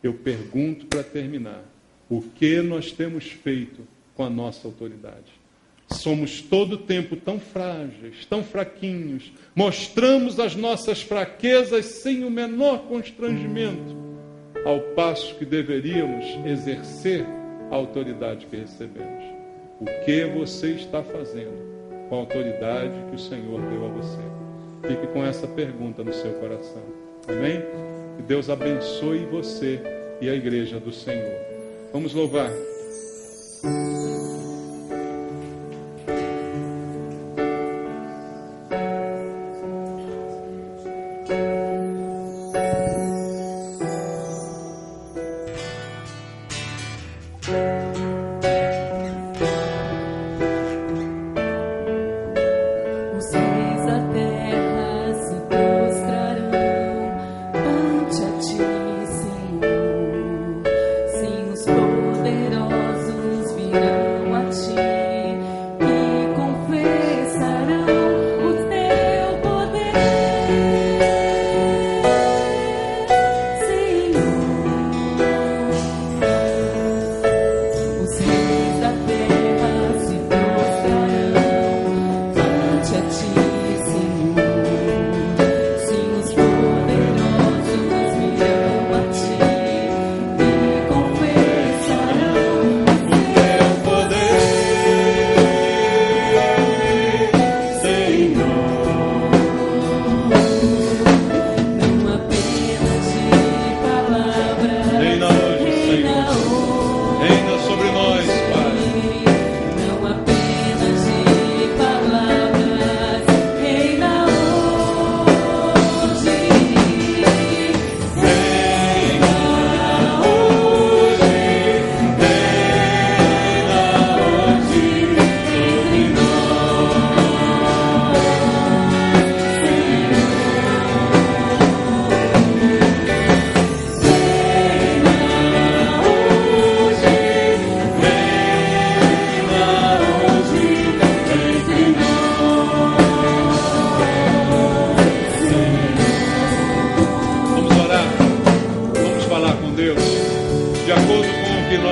[SPEAKER 1] Eu pergunto para terminar: o que nós temos feito com a nossa autoridade? Somos todo o tempo tão frágeis, tão fraquinhos, mostramos as nossas fraquezas sem o menor constrangimento, ao passo que deveríamos exercer a autoridade que recebemos. O que você está fazendo com a autoridade que o Senhor deu a você? Fique com essa pergunta no seu coração. Amém? Que Deus abençoe você e a igreja do Senhor. Vamos louvar.
[SPEAKER 2] Poderosos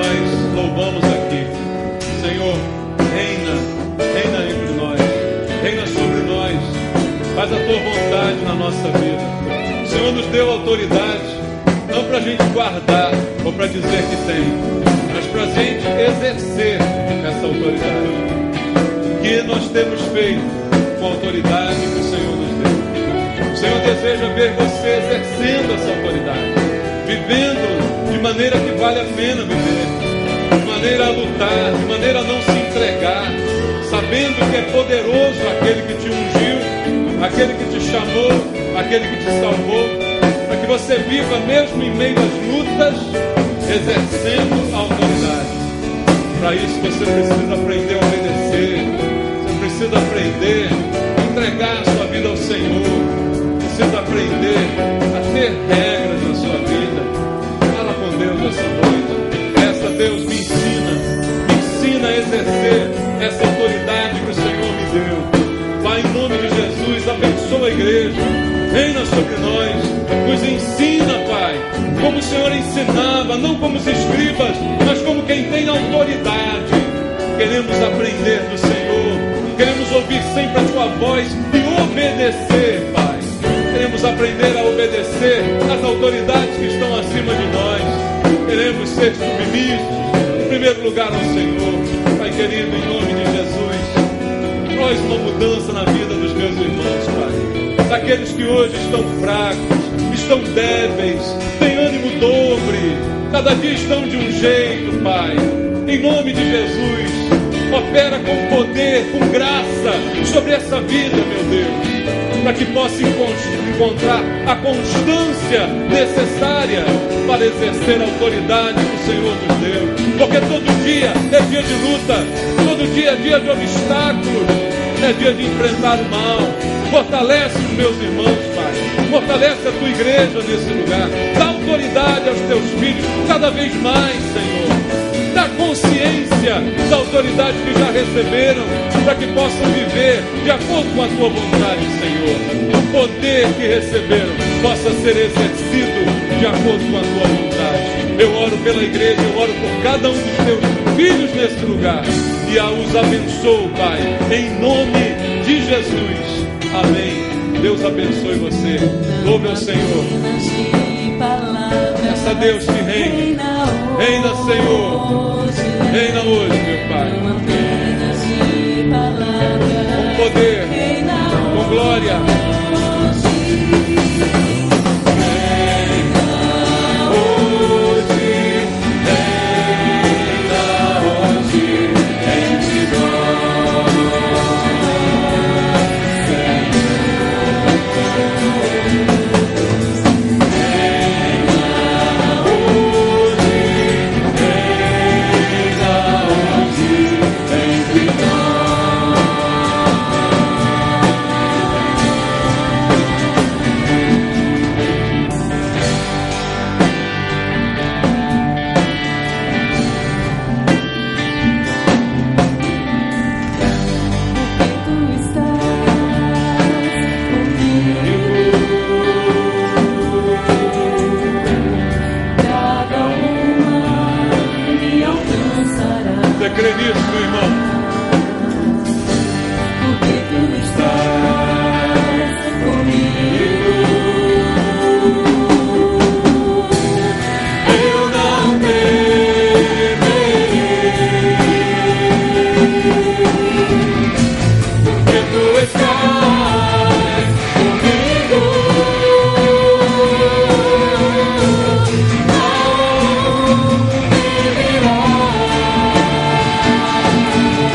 [SPEAKER 1] nós louvamos aqui. Senhor, reina entre nós, reina sobre nós, faz a tua vontade na nossa vida. O Senhor nos deu autoridade, não para a gente guardar ou para dizer que tem, mas para a gente exercer essa autoridade. O que nós temos feito com a autoridade que o Senhor nos deu? O Senhor deseja ver você exercendo essa autoridade, vivendo de maneira que vale a pena viver, de maneira a lutar, de maneira a não se entregar, sabendo que é poderoso aquele que te ungiu, aquele que te chamou, aquele que te salvou, para que você viva mesmo em meio às lutas, exercendo a autoridade. Para isso você precisa aprender a obedecer, você precisa aprender a entregar a sua vida ao Senhor, precisa aprender a ter regras na sua vida. Fala com Deus essa noite. Peça, Deus, me ensina a exercer essa autoridade que o Senhor me deu. Pai, em nome de Jesus, abençoa a igreja, reina sobre nós, nos ensina, Pai, como o Senhor ensinava, não como os escribas, mas como quem tem autoridade. Queremos aprender do Senhor, queremos ouvir sempre a tua voz e obedecer, Pai. Queremos aprender a obedecer às autoridades que estão acima de nós. Queremos ser submissos, em primeiro lugar ao Senhor. Pai querido, em nome de Jesus, traz uma mudança na vida dos meus irmãos, Pai. Daqueles que hoje estão fracos, estão débeis, têm ânimo dobre, cada dia estão de um jeito, Pai. Em nome de Jesus, opera com poder, com graça sobre essa vida, meu Deus, para que possa encontrar a constância necessária para exercer a autoridade que o Senhor nos deu. Porque todo dia é dia de luta, todo dia é dia de obstáculos, é dia de enfrentar o mal. Fortalece os meus irmãos, Pai. Fortalece a tua igreja nesse lugar. Dá autoridade aos teus filhos cada vez mais, Senhor. Dá consciência da autoridade que já receberam, para que possam viver de acordo com a tua vontade, Senhor. O poder que receberam possa ser exercido de acordo com a tua vontade. Eu oro pela igreja, eu oro por cada um dos teus filhos nesse lugar e os abençoo, Pai, em nome de Jesus. Amém. Deus abençoe você. Louve ao Senhor. Peça a Deus que reine. Reina, Senhor. Reina hoje, meu Pai. Com poder, com glória. Crê nisso, meu irmão.
[SPEAKER 2] Porque tu estás comigo, eu não temerei. Porque tu estás comigo, não temerei.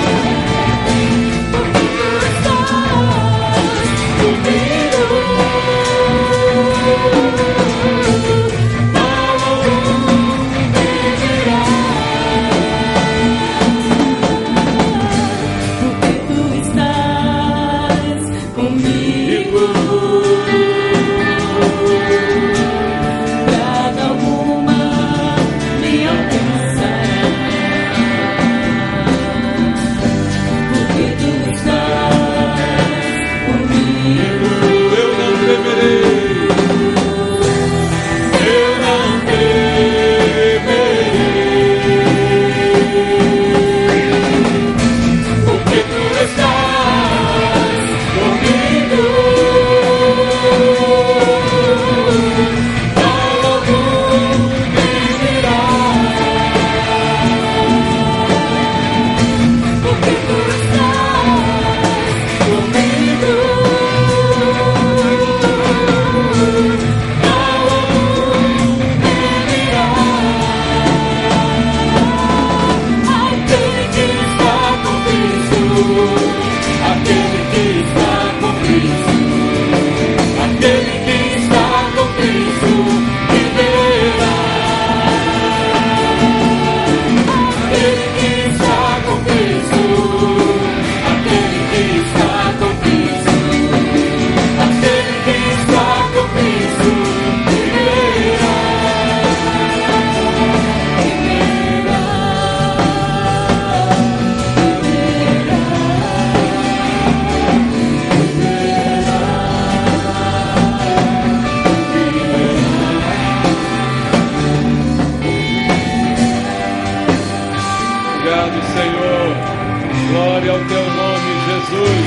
[SPEAKER 1] Glória ao teu nome, Jesus.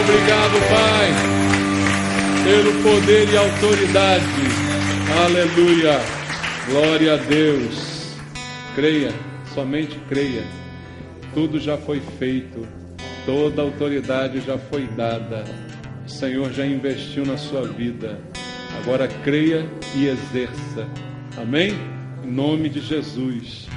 [SPEAKER 1] Obrigado, Pai, pelo poder e autoridade. Aleluia. Glória a Deus. Creia, somente creia. Tudo já foi feito. Toda a autoridade já foi dada. O Senhor já investiu na sua vida. Agora creia e exerça. Amém? Em nome de Jesus.